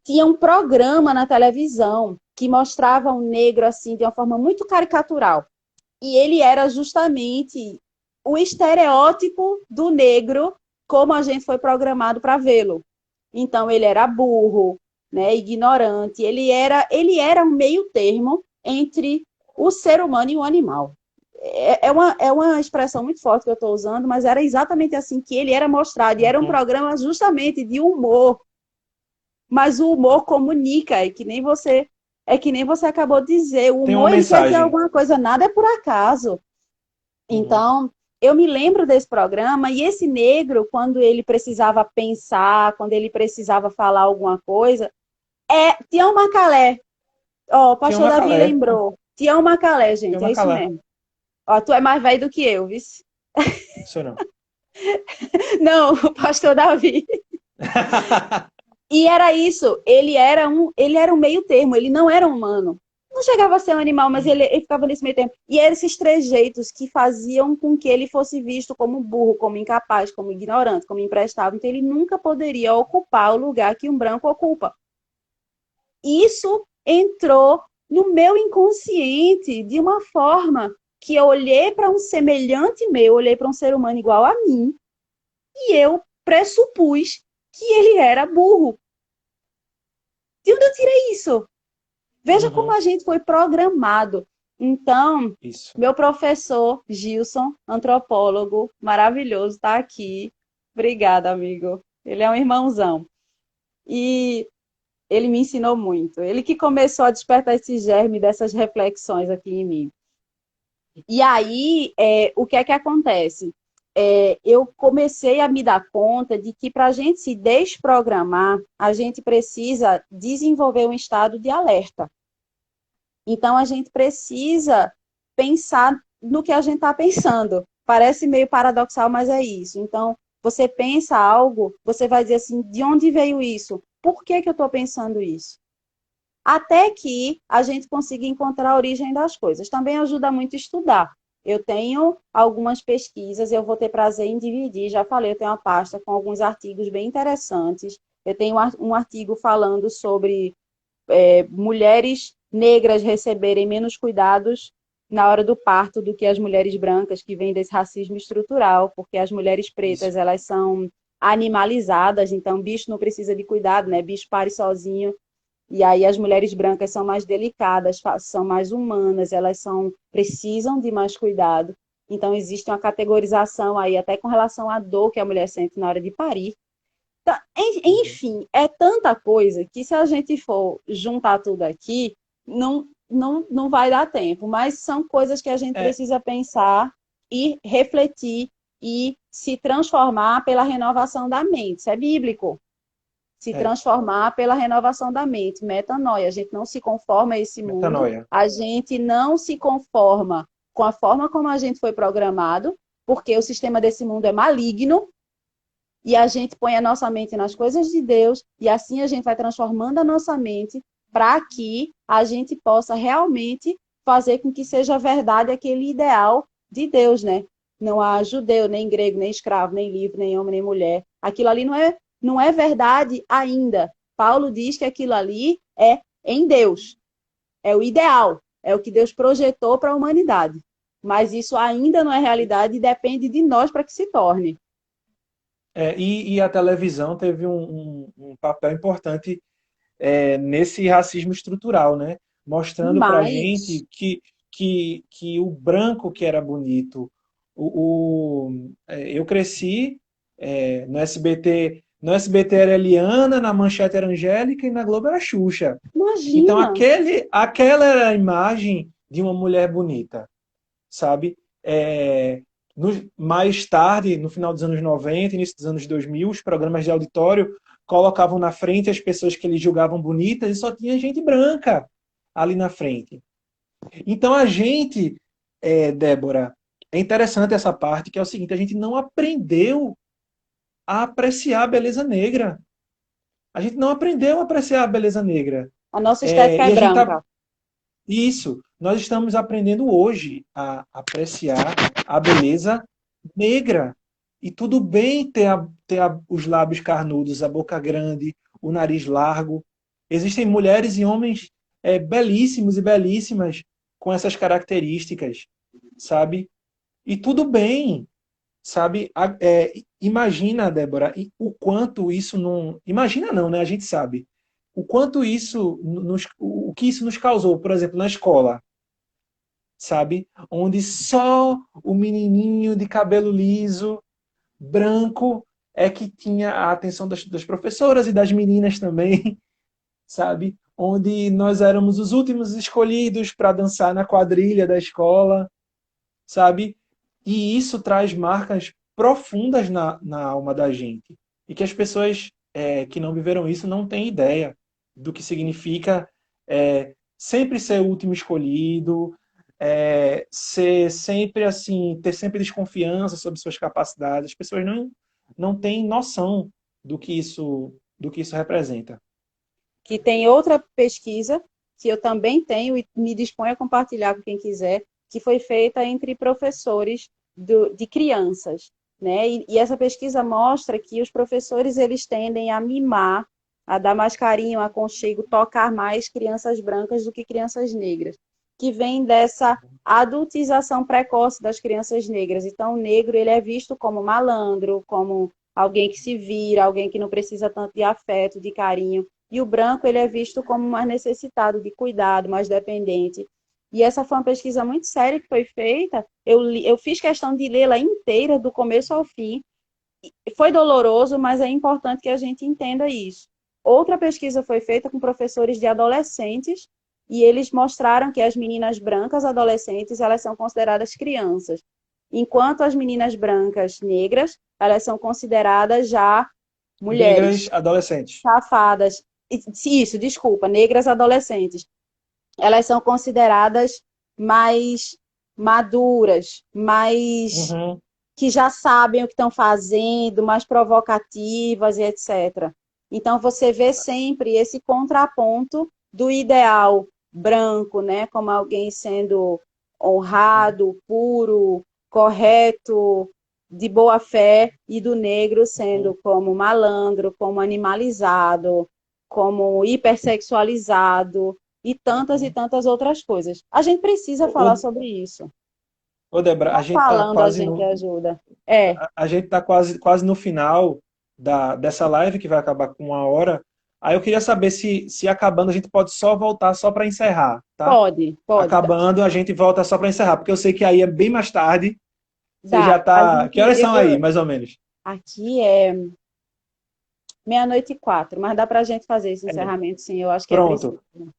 Tinha um programa na televisão que mostrava um negro assim de uma forma muito caricatural. E ele era justamente o estereótipo do negro como a gente foi programado para vê-lo. Então ele era burro, né, ignorante, ele era um meio termo entre o ser humano e o animal. É uma expressão muito forte que eu estou usando, mas era exatamente assim que ele era mostrado. E era um Uhum. programa justamente de humor, mas o humor comunica, é que nem você acabou de dizer, o Tem uma humor ele quer dizer mensagem. alguma coisa, nada é por acaso. Uhum. Então, eu me lembro desse programa e esse negro, quando ele precisava pensar, quando ele precisava falar alguma coisa, Tião Macalé. Ó, o Tinha pastor uma Davi calé. lembrou. Tião Macalé, Tinha gente, é uma isso calé. mesmo. Ó, tu é mais velho do que eu, viu? Isso não. Não, o pastor Davi. E era isso, ele era um meio termo, ele não era humano. Não chegava a ser um animal, mas ele ficava nesse meio termo. E eram esses trejeitos que faziam com que ele fosse visto como burro, como incapaz, como ignorante, como imprestável. Então ele nunca poderia ocupar o lugar que um branco ocupa. Isso entrou no meu inconsciente de uma forma que eu olhei para um semelhante meu, olhei para um ser humano igual a mim, e eu pressupus que ele era burro. De onde eu tirei isso? Veja como Uhum. a gente foi programado. Então, Isso. meu professor Gilson, antropólogo maravilhoso, está aqui. Obrigada, amigo. Ele é um irmãozão. E ele me ensinou muito. Ele que começou a despertar esse germe dessas reflexões aqui em mim. E aí, o que é que acontece? Eu comecei a me dar conta de que para a gente se desprogramar, a gente precisa desenvolver um estado de alerta. Então, a gente precisa pensar no que a gente está pensando. Parece meio paradoxal, mas é isso. Então, você pensa algo, você vai dizer assim, de onde veio isso? Por que que eu estou pensando isso? Até que a gente consiga encontrar a origem das coisas. Também ajuda muito estudar. Eu tenho algumas pesquisas, eu vou ter prazer em dividir, já falei, eu tenho uma pasta com alguns artigos bem interessantes. Eu tenho um artigo falando sobre mulheres negras receberem menos cuidados na hora do parto do que as mulheres brancas, que vêm desse racismo estrutural, porque as mulheres Isso. pretas, elas são animalizadas, então bicho não precisa de cuidado, né? Bicho pare sozinho. E aí as mulheres brancas são mais delicadas, são mais humanas, precisam de mais cuidado. Então existe uma categorização aí até com relação à dor que a mulher sente na hora de parir. Então, Uhum. enfim, é tanta coisa que se a gente for juntar tudo aqui, não vai dar tempo. Mas são coisas que a gente É, precisa pensar e refletir e se transformar pela renovação da mente. Isso é bíblico. Se é. transformar pela renovação da mente, metanoia. A gente não se conforma a esse mundo, Metanoia. a gente não se conforma com a forma como a gente foi programado, porque o sistema desse mundo é maligno, e a gente põe a nossa mente nas coisas de Deus, e assim a gente vai transformando a nossa mente para que a gente possa realmente fazer com que seja verdade aquele ideal de Deus, né? Não há judeu, nem grego, nem escravo, nem livre, nem homem, nem mulher. Aquilo ali não é verdade ainda. Paulo diz que aquilo ali é em Deus, é o ideal, é o que Deus projetou para a humanidade. Mas isso ainda não é realidade e depende de nós para que se torne. E a televisão teve um papel importante nesse racismo estrutural, né? Mostrando para a Mas, gente que o branco que era bonito. Eu cresci no SBT. No SBT era Eliana, na Manchete era Angélica e na Globo era Xuxa. Então imagina, aquela era a imagem de uma mulher bonita, sabe? É, Mais tarde, no final dos anos 90, início dos anos 2000, os programas de auditório colocavam na frente as pessoas que eles julgavam bonitas e só tinha gente branca ali na frente. Então a gente, Débora, é interessante essa parte, que é o seguinte, a gente não aprendeu a apreciar a beleza negra. A gente não aprendeu a apreciar a beleza negra. a nossa estética é E a gente tá, branca. isso, nós estamos aprendendo hoje a apreciar a beleza negra. E tudo bem os lábios carnudos, a boca grande, o nariz largo. Existem mulheres e homens belíssimos e belíssimas com essas características, sabe? E tudo bem, sabe? Imagina, Débora, o quanto isso não. Imagina não, né? A gente sabe. O quanto isso o que isso nos causou, por exemplo, na escola, sabe? Onde só o menininho de cabelo liso, branco, é que tinha a atenção das professoras e das meninas também, sabe? Onde nós éramos os últimos escolhidos para dançar na quadrilha da escola, sabe? E isso traz marcas profundas na alma da gente. E que as pessoas que não viveram isso não têm ideia do que significa sempre ser o último escolhido, ser sempre assim, ter sempre desconfiança sobre suas capacidades. As pessoas não têm noção do que isso representa. Que tem outra pesquisa, que eu também tenho e me disponho a compartilhar com quem quiser, que foi feita entre professores de crianças. Né? E essa pesquisa mostra que os professores eles tendem a mimar, a dar mais carinho, aconchego, tocar mais crianças brancas do que crianças negras, que vem dessa adultização precoce das crianças negras. Então, o negro ele é visto como malandro, como alguém que se vira, alguém que não precisa tanto de afeto, de carinho. E o branco ele é visto como mais necessitado de cuidado, mais dependente. E essa foi uma pesquisa muito séria que foi feita. Eu fiz questão de lê-la inteira, do começo ao fim. Foi doloroso, mas é importante que a gente entenda isso. Outra pesquisa foi feita com professores de adolescentes e eles mostraram que as meninas brancas adolescentes elas são consideradas crianças, enquanto as meninas brancas negras elas são consideradas já Negras mulheres adolescentes. safadas. Isso, desculpa, negras adolescentes. Elas são consideradas mais maduras, mais Uhum. que já sabem o que estão fazendo, mais provocativas e etc. Então você vê sempre esse contraponto do ideal branco, né, como alguém sendo honrado, puro, correto, de boa fé, e do negro sendo como malandro, como animalizado, como hipersexualizado e tantas outras coisas. A gente precisa falar sobre isso. Ô, Débora, a Não gente está falando a quase gente no, ajuda. É, a gente tá quase no final dessa live, que vai acabar com 1 hora. Aí eu queria saber se acabando a gente pode só voltar só para encerrar, tá? pode. Acabando, a gente volta só para encerrar, porque eu sei que aí é bem mais tarde. Você já Dá. A tá. gente, Que horas são aí, mais ou menos? aqui é 00:04, mas dá para a gente fazer esse É, encerramento, sim. Eu acho que é preciso. pronto,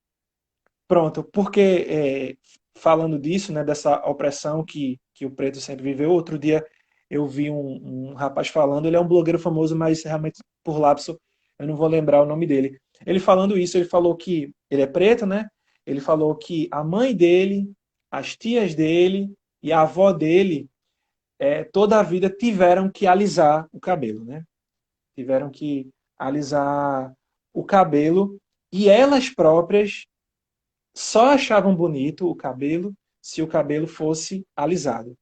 pronto. Porque falando disso, né, dessa opressão que o preto sempre viveu, outro dia eu vi um rapaz falando, ele é um blogueiro famoso, mas realmente por lapso eu não vou lembrar o nome dele. Ele falando isso, ele falou que ele é preto, né? Ele falou que a mãe dele, as tias dele e a avó dele, toda a vida tiveram que alisar o cabelo, né? Tiveram que alisar o cabelo e elas próprias só achavam bonito o cabelo se o cabelo fosse alisado.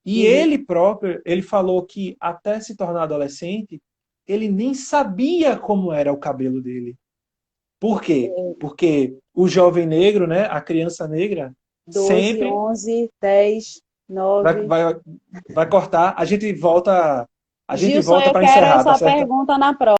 E Uhum. ele próprio, ele falou que até se tornar adolescente, ele nem sabia como era o cabelo dele. Por quê? Porque o jovem negro, né, a criança negra, 12, sempre 11, 10, vai, 9. vai, vai cortar. A gente volta Gilson, eu para quero encerrar, tá essa certo? pergunta na prova.